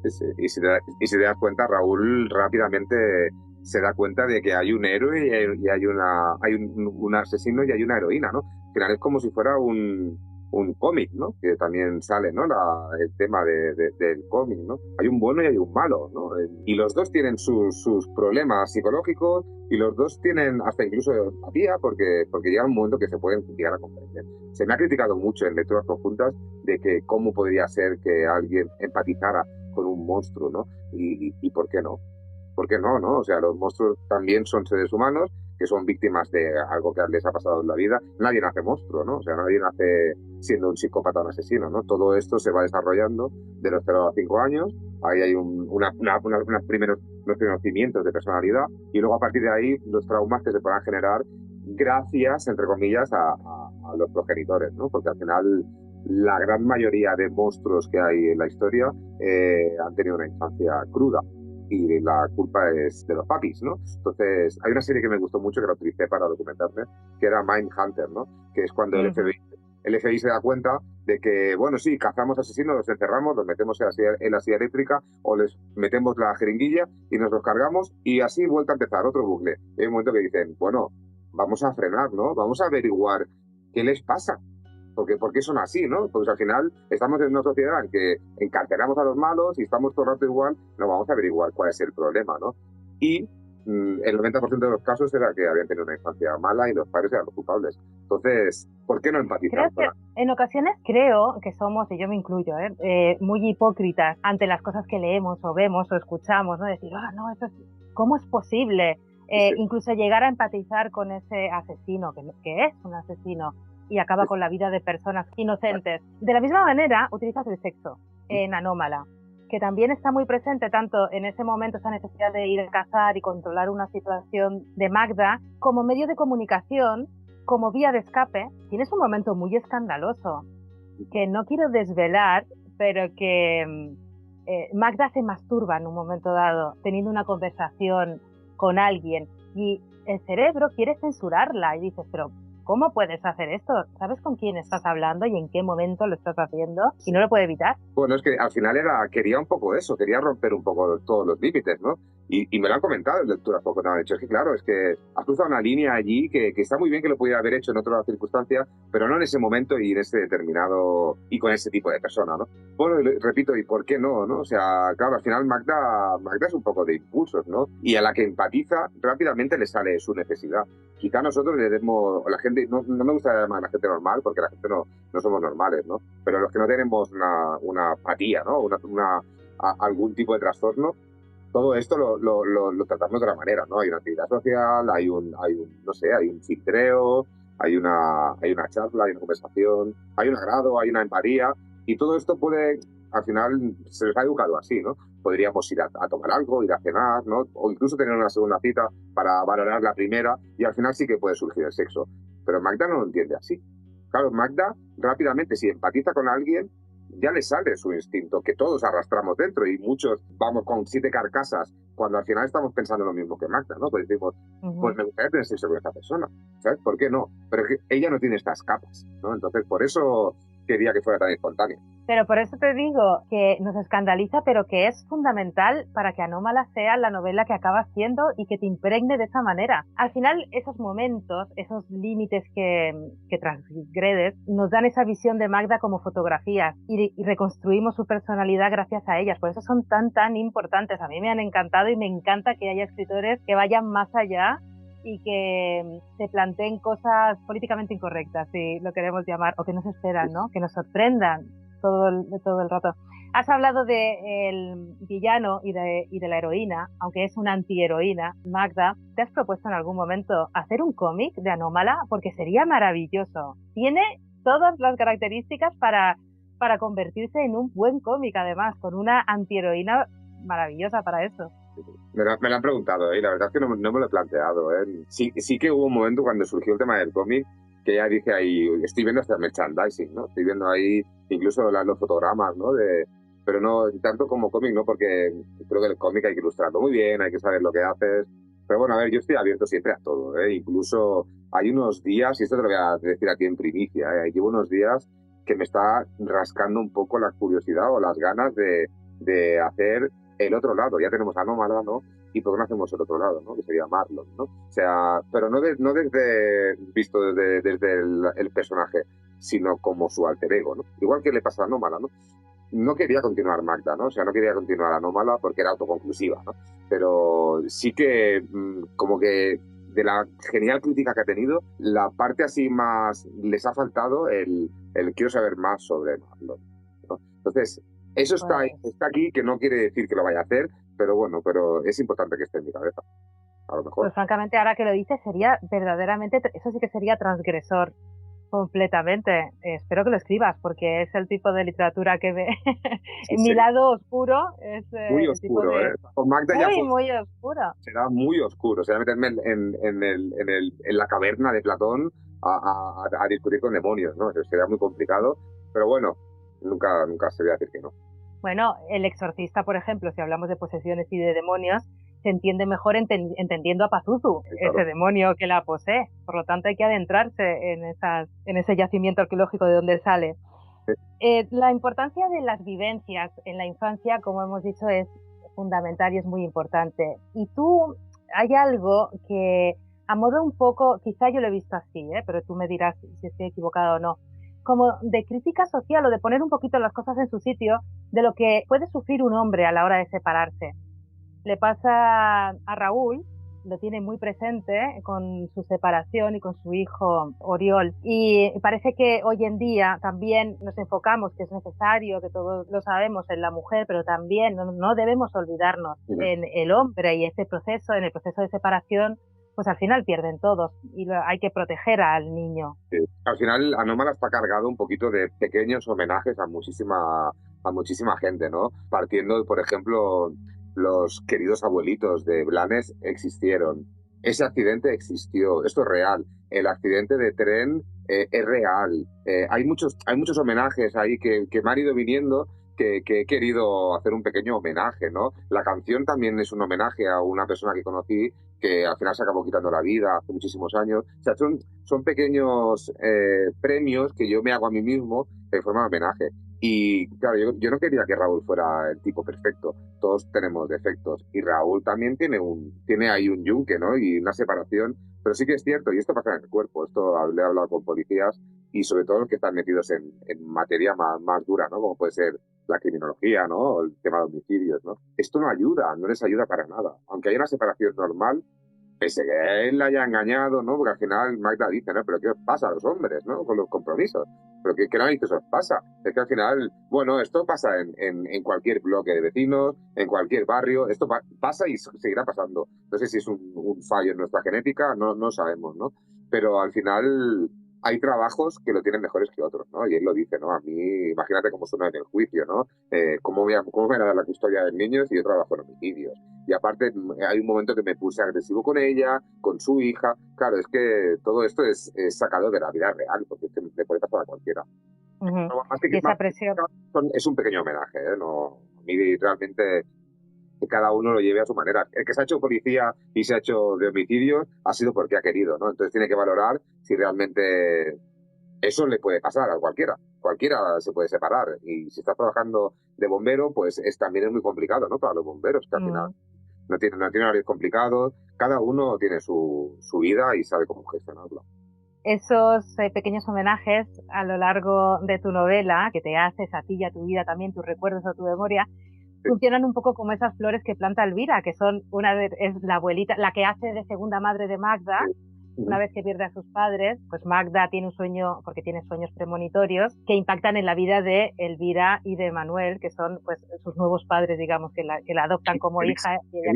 Sí, sí. Y si te das cuenta, Raúl rápidamente se da cuenta de que hay un héroe y hay un asesino y hay una heroína, ¿no? Al final es como si fuera un cómic, ¿no? Que también sale, ¿no? El tema del cómic, ¿no? Hay un bueno y hay un malo, ¿no? Y los dos tienen sus problemas psicológicos y los dos tienen hasta incluso empatía porque llega un momento que se pueden llegar a comprender. Se me ha criticado mucho en lecturas conjuntas de que cómo podría ser que alguien empatizara con un monstruo, ¿no? Y ¿por qué no? ¿Por qué no, no? O sea, los monstruos también son seres humanos que son víctimas de algo que les ha pasado en la vida. Nadie nace monstruo, ¿no? O sea, nadie nace siendo un psicópata o un asesino, ¿no? Todo esto se va desarrollando de los 0 a 5 años. Ahí hay unos primeros cimientos de personalidad y luego a partir de ahí los traumas que se puedan generar gracias, entre comillas, a los progenitores, ¿no? Porque al final la gran mayoría de monstruos que hay en la historia han tenido una infancia cruda y la culpa es de los papis, ¿no? Entonces, hay una serie que me gustó mucho, que la utilicé para documentarme, que era Mindhunter, ¿no? Que es cuando el FBI se da cuenta de que, bueno, sí, cazamos asesinos, los encerramos, los metemos en la silla eléctrica o les metemos la jeringuilla y nos los cargamos y así vuelta a empezar otro bucle. Y hay un momento que dicen, bueno, vamos a frenar, ¿no? Vamos a averiguar qué les pasa. ¿Por qué son así, no? Pues al final estamos en una sociedad en que encarcelamos a los malos y estamos todo el rato igual, no vamos a averiguar cuál es el problema, ¿no? Y el 90% de los casos era que habían tenido una infancia mala y los padres eran los culpables. Entonces, ¿por qué no empatizar? En ocasiones creo que somos, y yo me incluyo, muy hipócritas ante las cosas que leemos o vemos o escuchamos, ¿no? Decir, no, ¿cómo es posible? Sí. Incluso llegar a empatizar con ese asesino, que es un asesino, y acaba con la vida de personas inocentes. De la misma manera, utilizas el sexo en Anómala, que también está muy presente tanto en ese momento, esa necesidad de ir a cazar y controlar una situación de Magda, como medio de comunicación, como vía de escape. Tienes un momento muy escandaloso, que no quiero desvelar, pero que Magda se masturba en un momento dado, teniendo una conversación con alguien, y el cerebro quiere censurarla, y dices, pero ¿cómo puedes hacer esto? ¿Sabes con quién estás hablando y en qué momento lo estás haciendo? Y no lo puede evitar. Bueno, es que al final quería un poco eso, quería romper un poco todos los límites, ¿no? Y me lo han comentado en lecturas poco te han dicho, es que claro, es que has cruzado una línea allí que está muy bien que lo pudiera haber hecho en otra circunstancia, pero no en ese momento y en ese determinado, y con ese tipo de persona, ¿no? Bueno, repito, ¿y por qué no, no? O sea, claro, al final Magda es un poco de impulsos, ¿no? Y a la que empatiza rápidamente le sale su necesidad. Quizá nosotros le demos, la gente, no me gusta llamar a la gente normal, porque la gente no somos normales, ¿no? Pero los que no tenemos una apatía, ¿no? Algún tipo de trastorno, todo esto lo tratamos de la manera, ¿no? Hay una actividad social, hay un filtreo, hay una charla, hay una conversación, hay un agrado, hay una empatía, y todo esto puede, al final, se nos ha educado así, ¿no? Podríamos ir a tomar algo, ir a cenar, ¿no? O incluso tener una segunda cita para valorar la primera, y al final sí que puede surgir el sexo. Pero Magda no lo entiende así. Claro, Magda rápidamente, si empatiza con alguien, ya le sale su instinto, que todos arrastramos dentro y muchos vamos con 7 carcasas cuando al final estamos pensando lo mismo que Magda, ¿no? Pues decimos, pues me gustaría tener sexo con esta persona, ¿sabes? ¿Por qué no? Pero es que ella no tiene estas capas, ¿no? Entonces, por eso quería que fuera tan espontánea. Pero por eso te digo que nos escandaliza, pero que es fundamental para que Anómala sea la novela que acaba siendo y que te impregne de esa manera. Al final, esos momentos, esos límites que transgredes, nos dan esa visión de Magda como fotografías y reconstruimos su personalidad gracias a ellas. Por eso son tan importantes. A mí me han encantado y me encanta que haya escritores que vayan más allá y que se planteen cosas políticamente incorrectas, si lo queremos llamar, o que nos esperan, ¿no? Que nos sorprendan todo el rato. Has hablado del villano y de la heroína, aunque es una antiheroína, Magda. ¿Te has propuesto en algún momento hacer un cómic de Anómala? Porque sería maravilloso. Tiene todas las características para convertirse en un buen cómic, además, con una antiheroína maravillosa para eso. Me lo han preguntado, y la verdad es que no me lo he planteado. Sí que hubo un momento cuando surgió el tema del cómic que ya dije ahí, estoy viendo hasta merchandising, ¿no? Estoy viendo ahí incluso los fotogramas, ¿no? Pero no tanto como cómic, ¿no? Porque creo que el cómic hay que ilustrarlo muy bien, hay que saber lo que haces. Pero bueno, a ver, yo estoy abierto siempre a todo, ¿eh? Incluso hay unos días, y esto te lo voy a decir aquí en primicia, llevo unos días que me está rascando un poco la curiosidad o las ganas de hacer el otro lado. Ya tenemos Anómala, ¿no? ¿Y por qué no hacemos el otro lado, ¿no? Que sería Marlon, ¿no? O sea, pero no desde visto desde el personaje, sino como su alter ego, ¿no? Igual que le pasa a Anómala, ¿no? No quería continuar Magda, ¿no? O sea, no quería continuar Anómala porque era autoconclusiva, ¿no? Pero sí que como que de la genial crítica que ha tenido, la parte así más les ha faltado el quiero saber más sobre Marlon, ¿no? Entonces, eso está aquí, que no quiere decir que lo vaya a hacer, pero bueno, pero es importante que esté en mi cabeza, a lo mejor. Pues francamente, ahora que lo dices, sería verdaderamente, eso sí que sería transgresor completamente. Espero que lo escribas, porque es el tipo de literatura que ve. Sí, Mi lado oscuro es muy el tipo oscuro, de... ¿eh? Con Magda Muy oscuro. será muy oscuro, será meterme en la caverna de Platón a discutir con demonios, ¿no? Eso sería muy complicado, pero bueno, nunca se voy a decir que no. Bueno, El Exorcista, por ejemplo, si hablamos de posesiones y de demonios, se entiende mejor entendiendo a Pazuzu, Sí, claro. ese demonio que la posee. Por lo tanto, hay que adentrarse en ese yacimiento arqueológico de donde sale. La importancia de las vivencias en la infancia, como hemos dicho, es fundamental y es muy importante. Y tú, hay algo que, a modo un poco, quizá yo lo he visto así, pero tú me dirás si estoy equivocado o no, como de crítica social o de poner un poquito las cosas en su sitio de lo que puede sufrir un hombre a la hora de separarse. Le pasa a Raúl, lo tiene muy presente con su separación y con su hijo Oriol. Y parece que hoy en día también nos enfocamos que es necesario, que todos lo sabemos en la mujer, pero también no debemos olvidarnos en el hombre y este proceso, en el proceso de separación, pues al final pierden todos y hay que proteger al niño. Sí. Al final, Anómala está cargado un poquito de pequeños homenajes a muchísima gente, ¿no? Partiendo, por ejemplo, los queridos abuelitos de Blanes existieron. Ese accidente existió, esto es real. El accidente de tren es real. Hay muchos homenajes ahí que me han ido viniendo que he querido hacer un pequeño homenaje, ¿no? La canción también es un homenaje a una persona que conocí que al final se acabó quitando la vida hace muchísimos años. O sea, son pequeños premios que yo me hago a mí mismo en forma de homenaje. Y claro, yo no quería que Raúl fuera el tipo perfecto. Todos tenemos defectos. Y Raúl también tiene ahí un yunque, ¿no? Y una separación. Pero sí que es cierto, y esto pasa en el cuerpo. Esto le he hablado con policías y sobre todo los que están metidos en materia más dura, ¿no? Como puede ser la criminología, ¿no? O el tema de homicidios, ¿no? Esto no ayuda, no les ayuda para nada. Aunque haya una separación normal, pese que él la haya engañado, ¿no? Porque al final Magda dice, ¿no? ¿Pero qué os pasa a los hombres, ¿no? Con los compromisos. ¿Pero qué narices os pasa? Es que al final, bueno, esto pasa en cualquier bloque de vecinos, en cualquier barrio, esto pasa y seguirá pasando. No sé si es un fallo en nuestra genética, no sabemos, ¿no? Pero al final hay trabajos que lo tienen mejores que otros, ¿no? Y él lo dice, ¿no? A mí, imagínate cómo suena en el juicio, ¿no? ¿Cómo me van a dar la custodia de niños y yo trabajo en homicidios? Y aparte hay un momento que me puse agresivo con ella, con su hija. Claro, es que todo esto es sacado de la vida real, porque es que le puede pasar a cualquiera. Ujú. Más Y esa más presión. es un pequeño homenaje, ¿eh? No, a mí realmente que cada uno lo lleve a su manera. El que se ha hecho policía y se ha hecho de homicidios ha sido porque ha querido, ¿no? Entonces tiene que valorar si realmente eso le puede pasar a cualquiera. Cualquiera se puede separar. Y si estás trabajando de bombero, pues también es muy complicado, ¿no? Para los bomberos, que al final Mm. no tiene horarios complicados. Cada uno tiene su vida y sabe cómo gestionarlo. Esos pequeños homenajes a lo largo de tu novela, que te haces a ti y a tu vida también, tus recuerdos o tu memoria, Sí. funcionan un poco como esas flores que planta Elvira, que son es la abuelita, la que hace de segunda madre de Magda, Sí. una Ujú. vez que pierde a sus padres, pues Magda tiene un sueño, porque tiene sueños premonitorios, que impactan en la vida de Elvira y de Manuel, que son pues sus nuevos padres, digamos, que la adoptan como Elisa, hija. Y ella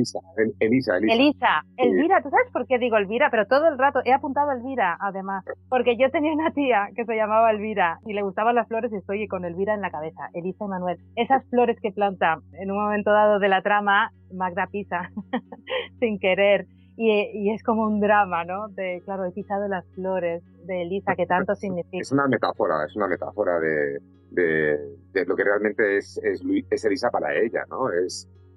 Elisa, Elisa. Elisa, Sí. Elvira, ¿tú sabes por qué digo Elvira? Pero todo el rato he apuntado a Elvira, además, porque yo tenía una tía que se llamaba Elvira y le gustaban las flores y estoy con Elvira en la cabeza, Elisa y Manuel. Esas flores que planta en un momento dado de la trama, Magda pisa sin querer y es como un drama, ¿no? Claro, he pisado las flores de Elisa que tanto significa. Es una metáfora de lo que realmente es Elisa para ella, ¿no?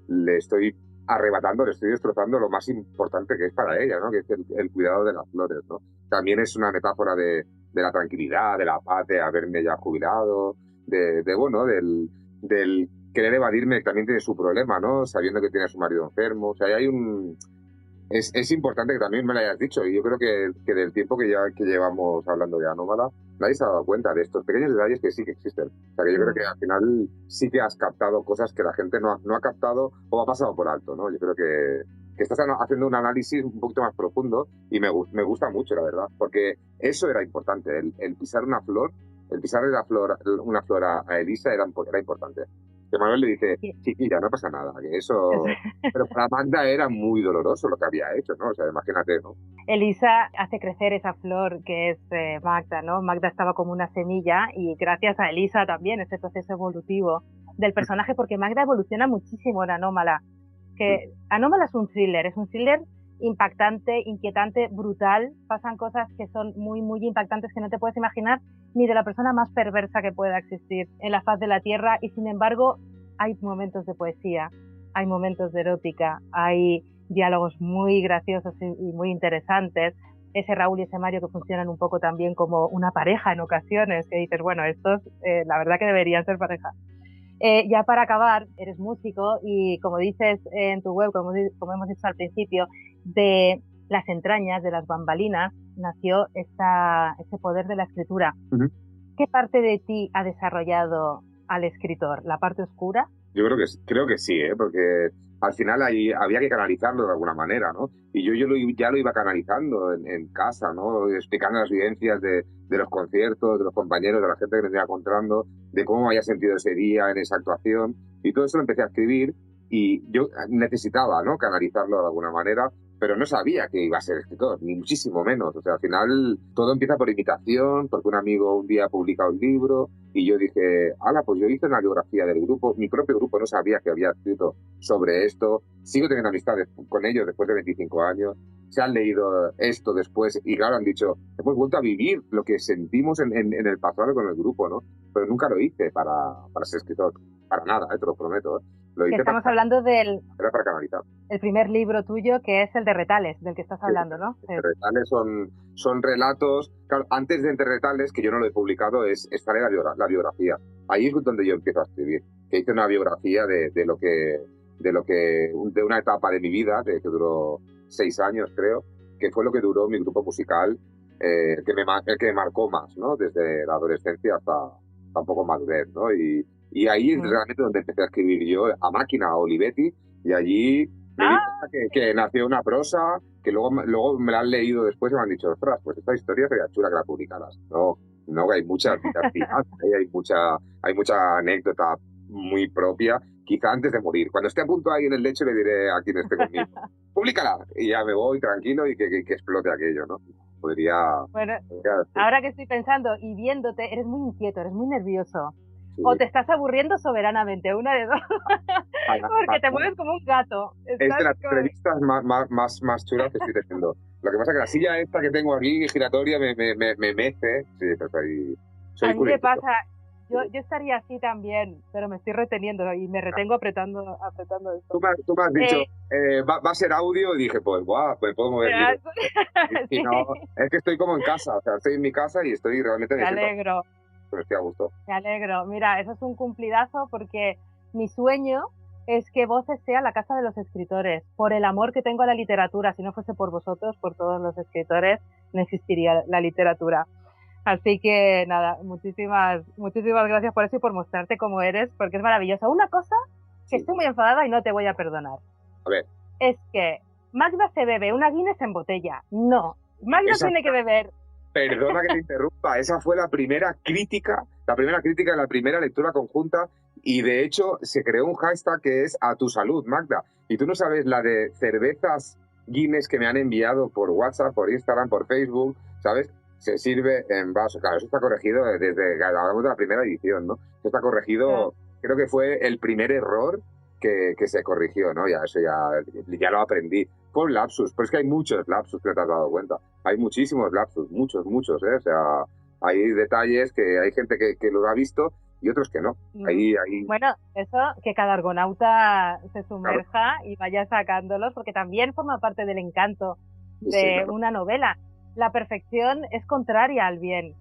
Le estoy arrebatando, le estoy destrozando lo más importante que es para ella, ¿no? Que es el cuidado de las flores, ¿no? También es una metáfora de la tranquilidad, de la paz, de haberme ya jubilado, bueno, del querer evadirme, que también tiene su problema, ¿no? Sabiendo que tiene a su marido enfermo, o sea, hay un, es importante que también me lo hayas dicho, y yo creo que del tiempo que llevamos hablando de Anómala, nadie se ha dado cuenta de estos pequeños detalles que sí que existen. O sea, que yo creo que al final sí que has captado cosas que la gente no ha captado o ha pasado por alto, ¿no? Yo creo que estás haciendo un análisis un poquito más profundo y me gusta mucho, la verdad, porque eso era importante, el pisar una flor, el pisarle una flor a Elisa era importante. Que Manuel le dice, chiquilla, no pasa nada, que eso... Pero para Magda era muy doloroso lo que había hecho, ¿no? O sea, imagínate, ¿no? Elisa hace crecer esa flor que es Magda, ¿no? Magda estaba como una semilla y gracias a Elisa también ese proceso evolutivo del personaje, porque Magda evoluciona muchísimo en Anómala. Que Anómala es un thriller impactante, inquietante, brutal. Pasan cosas que son muy, muy impactantes que no te puedes imaginar ni de la persona más perversa que pueda existir en la faz de la Tierra y sin embargo hay momentos de poesía, hay momentos de erótica, hay diálogos muy graciosos y muy interesantes. Ese Raúl y ese Mario que funcionan un poco también como una pareja en ocasiones, que dices, bueno, estos la verdad que deberían ser pareja. Ya para acabar, eres músico y como dices en tu web, como hemos dicho al principio, de las entrañas, de las bambalinas, nació ese poder de la escritura. Uh-huh. ¿Qué parte de ti ha desarrollado al escritor? ¿La parte oscura? Yo creo que sí, ¿eh? Porque al final ahí había que canalizarlo de alguna manera, ¿no? Y ya lo iba canalizando en casa, ¿no? Explicando las vivencias de los conciertos, de los compañeros, de la gente que me iba encontrando, de cómo me había sentido ese día en esa actuación. Y todo eso lo empecé a escribir y yo necesitaba, ¿no? Canalizarlo de alguna manera, pero no sabía que iba a ser escritor, ni muchísimo menos. O sea, al final todo empieza por imitación, porque un amigo un día publica un libro y yo dije, ala, pues yo hice una biografía del grupo, mi propio grupo no sabía que había escrito sobre esto, sigo teniendo amistades con ellos después de 25 años, se han leído esto después y claro, han dicho, hemos vuelto a vivir lo que sentimos en el pasado con el grupo, ¿no? Pero nunca lo hice para ser escritor, para nada, te lo prometo. Lo Que hice estamos hablando era para canalizar. El primer libro tuyo, que es el de Retales, del que estás hablando, ¿no? Entre retales son relatos. Claro, antes de Entre retales, que yo no lo he publicado, está la biografía. Ahí es donde yo empiezo a escribir. Que hice una biografía de una etapa de mi vida, que duró 6 años, creo, que fue lo que duró mi grupo musical, el que me marcó más, ¿no? Desde la adolescencia hasta un poco madurez, ¿no? Y ahí es realmente donde empecé a escribir yo a máquina, a Olivetti, y allí me di cuenta que nació una prosa, que luego me la han leído después y me han dicho, ostras, pues esta historia sería chula que la publicaras. No, hay mucha veracidad, hay mucha anécdota muy propia, quizá antes de morir. Cuando esté a punto ahí en el lecho le diré a quien esté conmigo, públicala, y ya me voy tranquilo y que explote aquello, ¿no? Bueno, ahora que estoy pensando y viéndote, eres muy inquieto, eres muy nervioso. Sí. O te estás aburriendo soberanamente, una de dos. Porque te mueves como un gato. Es de las entrevistas más chulas que estoy teniendo. Lo que pasa es que la silla esta que tengo aquí, giratoria, me mece. Sí, pues soy a mí me pasa, Yo estaría así también, pero me estoy reteniendo y me retengo apretando esto. Tú me has dicho, Eh, va a ser audio, y dije, pues, guau, me puedo mover libre. Y sí, no, es que estoy como en casa, o sea, estoy en mi casa y estoy realmente, me me siento, alegro, pero estoy a gusto. me alegro. Mira, eso es un cumplidazo porque mi sueño es que Voces sea la casa de los escritores, por el amor que tengo a la literatura. Si no fuese por vosotros, por todos los escritores, no existiría la literatura. Así que nada, muchísimas gracias por eso y por mostrarte cómo eres, porque es maravilloso. Una cosa que Sí. estoy muy enfadada y no te voy a perdonar A ver, es que Magda se bebe una Guinness en botella. No, Magda esa tiene que beber. Perdona que te interrumpa, esa fue la primera crítica de la primera lectura conjunta, y de hecho se creó un hashtag que es a tu salud, Magda. Y tú no sabes la de cervezas Guinness que me han enviado por WhatsApp, por Instagram, por Facebook, ¿sabes? Se sirve en vaso. Claro, eso está corregido desde, hablamos de la primera edición, ¿no? Eso está corregido, creo que fue el primer error que se corrigió, ¿no? Ya eso ya lo aprendí. Fue un lapsus, pero es que hay muchos lapsus que te has dado cuenta. Hay muchísimos lapsus, muchos, ¿eh? O sea, hay detalles que hay gente que lo ha visto y otros que no. Ahí, Bueno, eso, que cada argonauta se claro, sumerja y vaya sacándolos, porque también forma parte del encanto sí, sí, de no, no, una novela. La perfección es contraria al bien.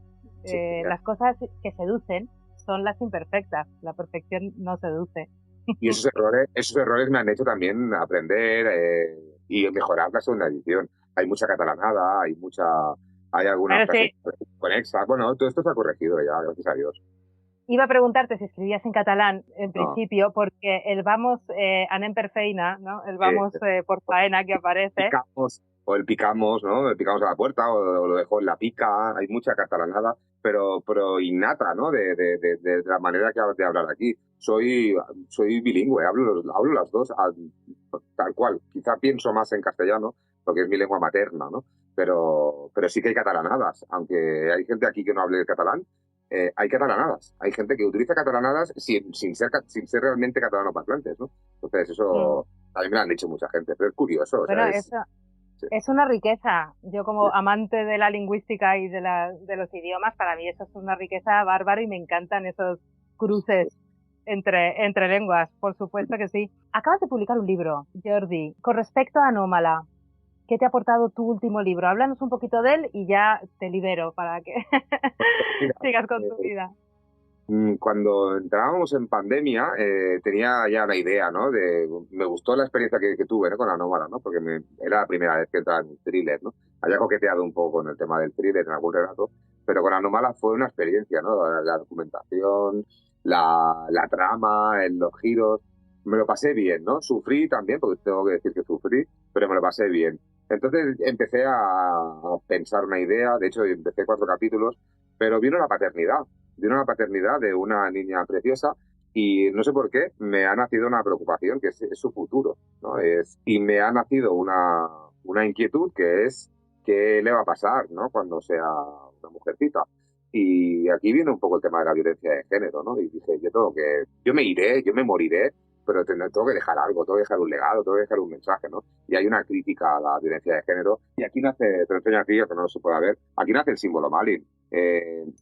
sí, Las cosas que seducen son las imperfectas. La perfección no seduce. y esos errores me han hecho también aprender y mejorar la segunda edición. Hay mucha catalanada, hay algunas Bueno, frases sí, conexas. Bueno, todo esto se ha corregido ya, gracias a Dios. iba a preguntarte si escribías en catalán en No, principio, porque el vamos anem per feina, ¿no? El eh, vamos por faena que aparece. picamos, o el picamos, ¿no? El picamos a la puerta, o lo dejó en la pica, hay mucha catalanada, pero innata, ¿no? De la manera de hablar aquí. Soy bilingüe, hablo las dos tal cual. Quizá pienso más en castellano, porque es mi lengua materna, ¿no? Pero sí que hay catalanadas, aunque hay gente aquí que no hable catalán, hay catalanadas. Hay gente que utiliza catalanadas sin ser realmente catalano parlantes, ¿no? Entonces, Mm. eso a mí me lo han dicho mucha gente, pero es curioso, o Bueno, sea, eso sí, es una riqueza. Yo sí, como amante de la lingüística y de los idiomas, para mí eso es una riqueza bárbara y me encantan esos cruces entre lenguas, por supuesto que sí. Acabas de publicar un libro, Jordi, con respecto a Anómala. ¿Qué te ha aportado tu último libro? Háblanos un poquito de él y ya te libero para que mira, sigas con tu eh, vida. cuando entrábamos en pandemia, tenía ya la idea, ¿no? Me gustó la experiencia que tuve, ¿no? Con Anómala, ¿no? Porque era la primera vez que entraba en un thriller, ¿no? Había coqueteado un poco con el tema del thriller en algún relato, pero con Anómala fue una experiencia, ¿no? La documentación, la trama, los giros. Me lo pasé bien, ¿no? Sufrí también, porque tengo que decir que sufrí, pero me lo pasé bien. Entonces empecé a pensar una idea, de hecho empecé 4 capítulos, pero vino la paternidad. Vino la paternidad de una niña preciosa, y no sé por qué me ha nacido una preocupación, que es su futuro, ¿no? Y me ha nacido una inquietud, que es qué le va a pasar, ¿no? Cuando sea una mujercita. Y aquí viene un poco el tema de la violencia de género, ¿no? Y dije, yo me iré, yo me moriré, pero tengo que dejar algo, tengo que dejar un legado, tengo que dejar un mensaje, ¿no? Y hay una crítica a la violencia de género. Y aquí nace, te lo enseño aquí, que no se puede ver, aquí nace el símbolo Malin.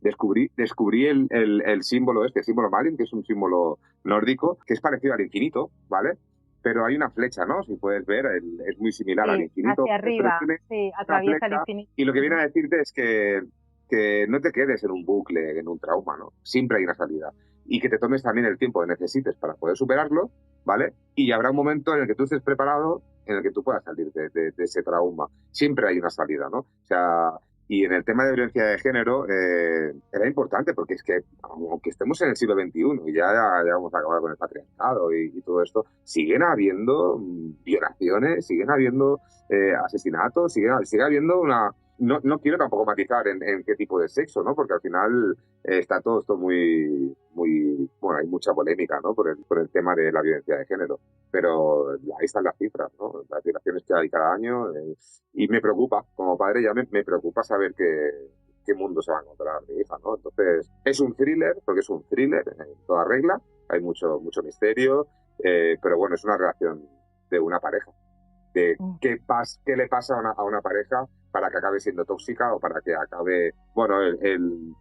Descubrí el símbolo el símbolo Malin, que es un símbolo nórdico, que es parecido al infinito, ¿vale? Pero hay una flecha, ¿no? Si puedes ver, es muy similar al Sí, infinito, hacia pero arriba, tiene sí, una atraviesa el flecha, infinito. y lo que viene a decirte es que no te quedes en un bucle, en un trauma, ¿no? Siempre hay una salida. Y que te tomes también el tiempo que necesites para poder superarlo, ¿vale? Y habrá un momento en el que tú estés preparado, en el que tú puedas salir de ese trauma. Siempre hay una salida, ¿no? O sea, y en el tema de violencia de género era importante, porque es que, aunque estemos en el siglo XXI y ya vamos a acabar con el patriarcado y todo esto, siguen habiendo violaciones, siguen habiendo asesinatos, sigue habiendo una... No quiero tampoco matizar en qué tipo de sexo, ¿no? Porque al final está todo esto muy... Bueno, hay mucha polémica, ¿no? Por el tema de la violencia de género. Pero ahí están las cifras, ¿no? Las violaciones que hay cada año. Y me preocupa, como padre ya me preocupa saber qué mundo se va a encontrar mi hija, ¿no? Entonces, es un thriller, porque es un thriller en toda regla, hay mucho misterio, pero bueno, es una relación de una pareja, de qué le pasa a una pareja para que acabe siendo tóxica, o para que acabe, bueno,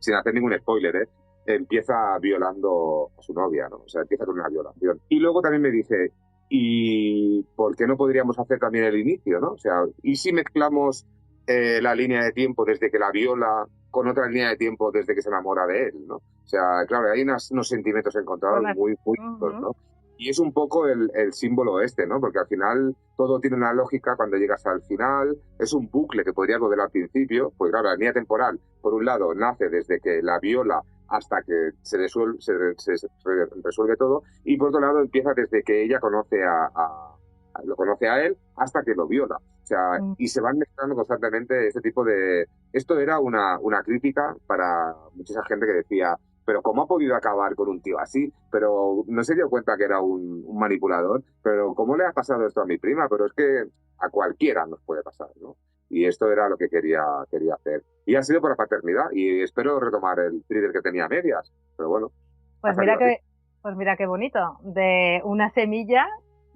sin hacer ningún spoiler, ¿eh? empieza violando a su novia, ¿no? O sea, empieza con una violación. Y luego también me dice, ¿y por qué no podríamos hacer también el inicio, ¿no? O sea, ¿y si mezclamos la línea de tiempo desde que la viola con otra línea de tiempo desde que se enamora de él, ¿no? O sea, claro, hay unos sentimientos encontrados muy, muy lindos, Ujú. ¿no? Y es un poco el símbolo este, ¿no? Porque al final todo tiene una lógica cuando llegas al final, es un bucle que podrías volver al principio, pues claro, la línea temporal, por un lado, nace desde que la viola hasta que se resuelve todo, y por otro lado empieza desde que ella conoce lo conoce a él hasta que lo viola. O sea, Mm. y se van mezclando constantemente este tipo de... Esto era una crítica para mucha gente que decía, pero ¿cómo ha podido acabar con un tío así? Pero no se dio cuenta que era un manipulador, pero ¿cómo le ha pasado esto a mi prima? Pero es que a cualquiera nos puede pasar, ¿no? Y esto era lo que quería hacer. Y ha sido por la paternidad, y espero retomar el thriller que tenía a medias, pero bueno, ha Pues mira salido así. que, pues mira qué bonito. De una semilla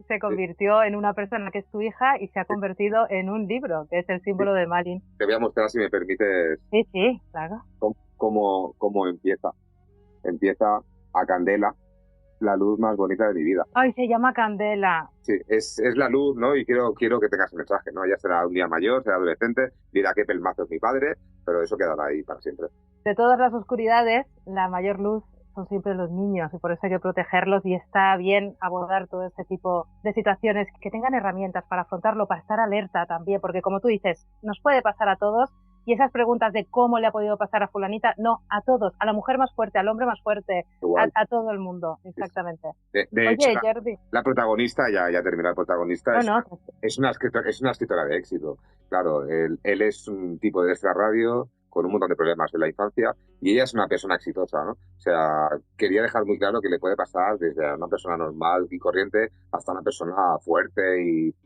se Sí, convirtió en una persona que es tu hija y se ha sí, convertido en un libro, que es el sí. símbolo de Malin. Te voy a mostrar, si me permites, Sí, sí, claro. cómo empieza. Empieza a candela, la luz más bonita de mi vida. Ay, se llama Candela. Sí, es la luz, ¿no? Y quiero que tengas el mensaje, ¿no? Ya será un día mayor, será adolescente, dirá qué pelmazo es mi padre, pero eso quedará ahí para siempre. De todas las oscuridades, la mayor luz son siempre los niños y por eso hay que protegerlos y está bien abordar todo este tipo de situaciones, que tengan herramientas para afrontarlo, para estar alerta también, porque como tú dices, nos puede pasar a todos y esas preguntas de cómo le ha podido pasar a fulanita, no, a todos, a la mujer más fuerte, al hombre más fuerte, Igual. a todo el mundo, exactamente. De hecho, Oye, Jordi, la protagonista, ya termina el protagonista, no, no, es una escritora de éxito. Claro, él es un tipo de extra radio con un montón de problemas de la infancia y ella es una persona exitosa, ¿no? O sea, quería dejar muy claro que le puede pasar desde una persona normal y corriente hasta una persona fuerte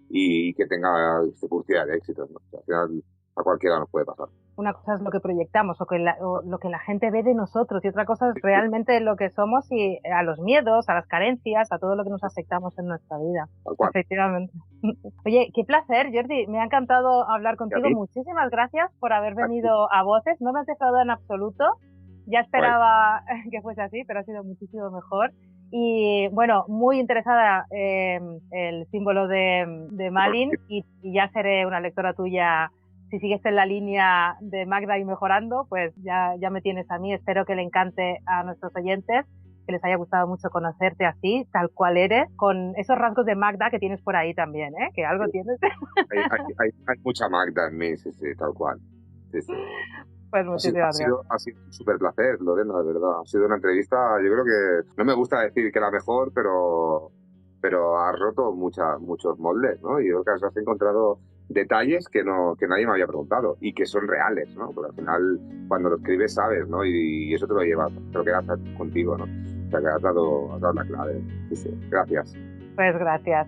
y que tenga curtida de éxitos, ¿no? O sea, al final a cualquiera nos puede pasar. una cosa es lo que proyectamos o lo que la gente ve de nosotros y otra cosa es realmente lo que somos y a los miedos, a las carencias, a todo lo que nos afectamos en nuestra vida. Tal cual. Efectivamente. Oye, qué placer, Jordi. Me ha encantado hablar Y a contigo. ti, Muchísimas gracias por haber aquí, venido a Voces. No me has defraudado en absoluto. Ya guay. esperaba que fuese así, pero ha sido muchísimo mejor. Y bueno, muy interesada en el símbolo de Malin y ya seré una lectora tuya. Si sigues en la línea de Magda y mejorando, pues ya me tienes a mí. Espero que le encante a nuestros oyentes, que les haya gustado mucho conocerte así, tal cual eres, con esos rasgos de Magda que tienes por ahí también, ¿eh? Que algo tienes. Hay mucha Magda en mí, sí, sí, tal cual. Sí, sí. Pues muchísimas gracias. Ha sido un súper placer, Lorena, de verdad. Ha sido una entrevista, yo creo que, no me gusta decir que la mejor, pero has roto muchos moldes, ¿no? Y yo creo que has encontrado detalles que nadie me había preguntado y que son reales, ¿no? Porque al final, cuando lo escribes, sabes, ¿no? Y eso te lo llevas, creo que contigo, ¿no? O sea, que has dado la clave. Sí, sí. Gracias. Pues gracias.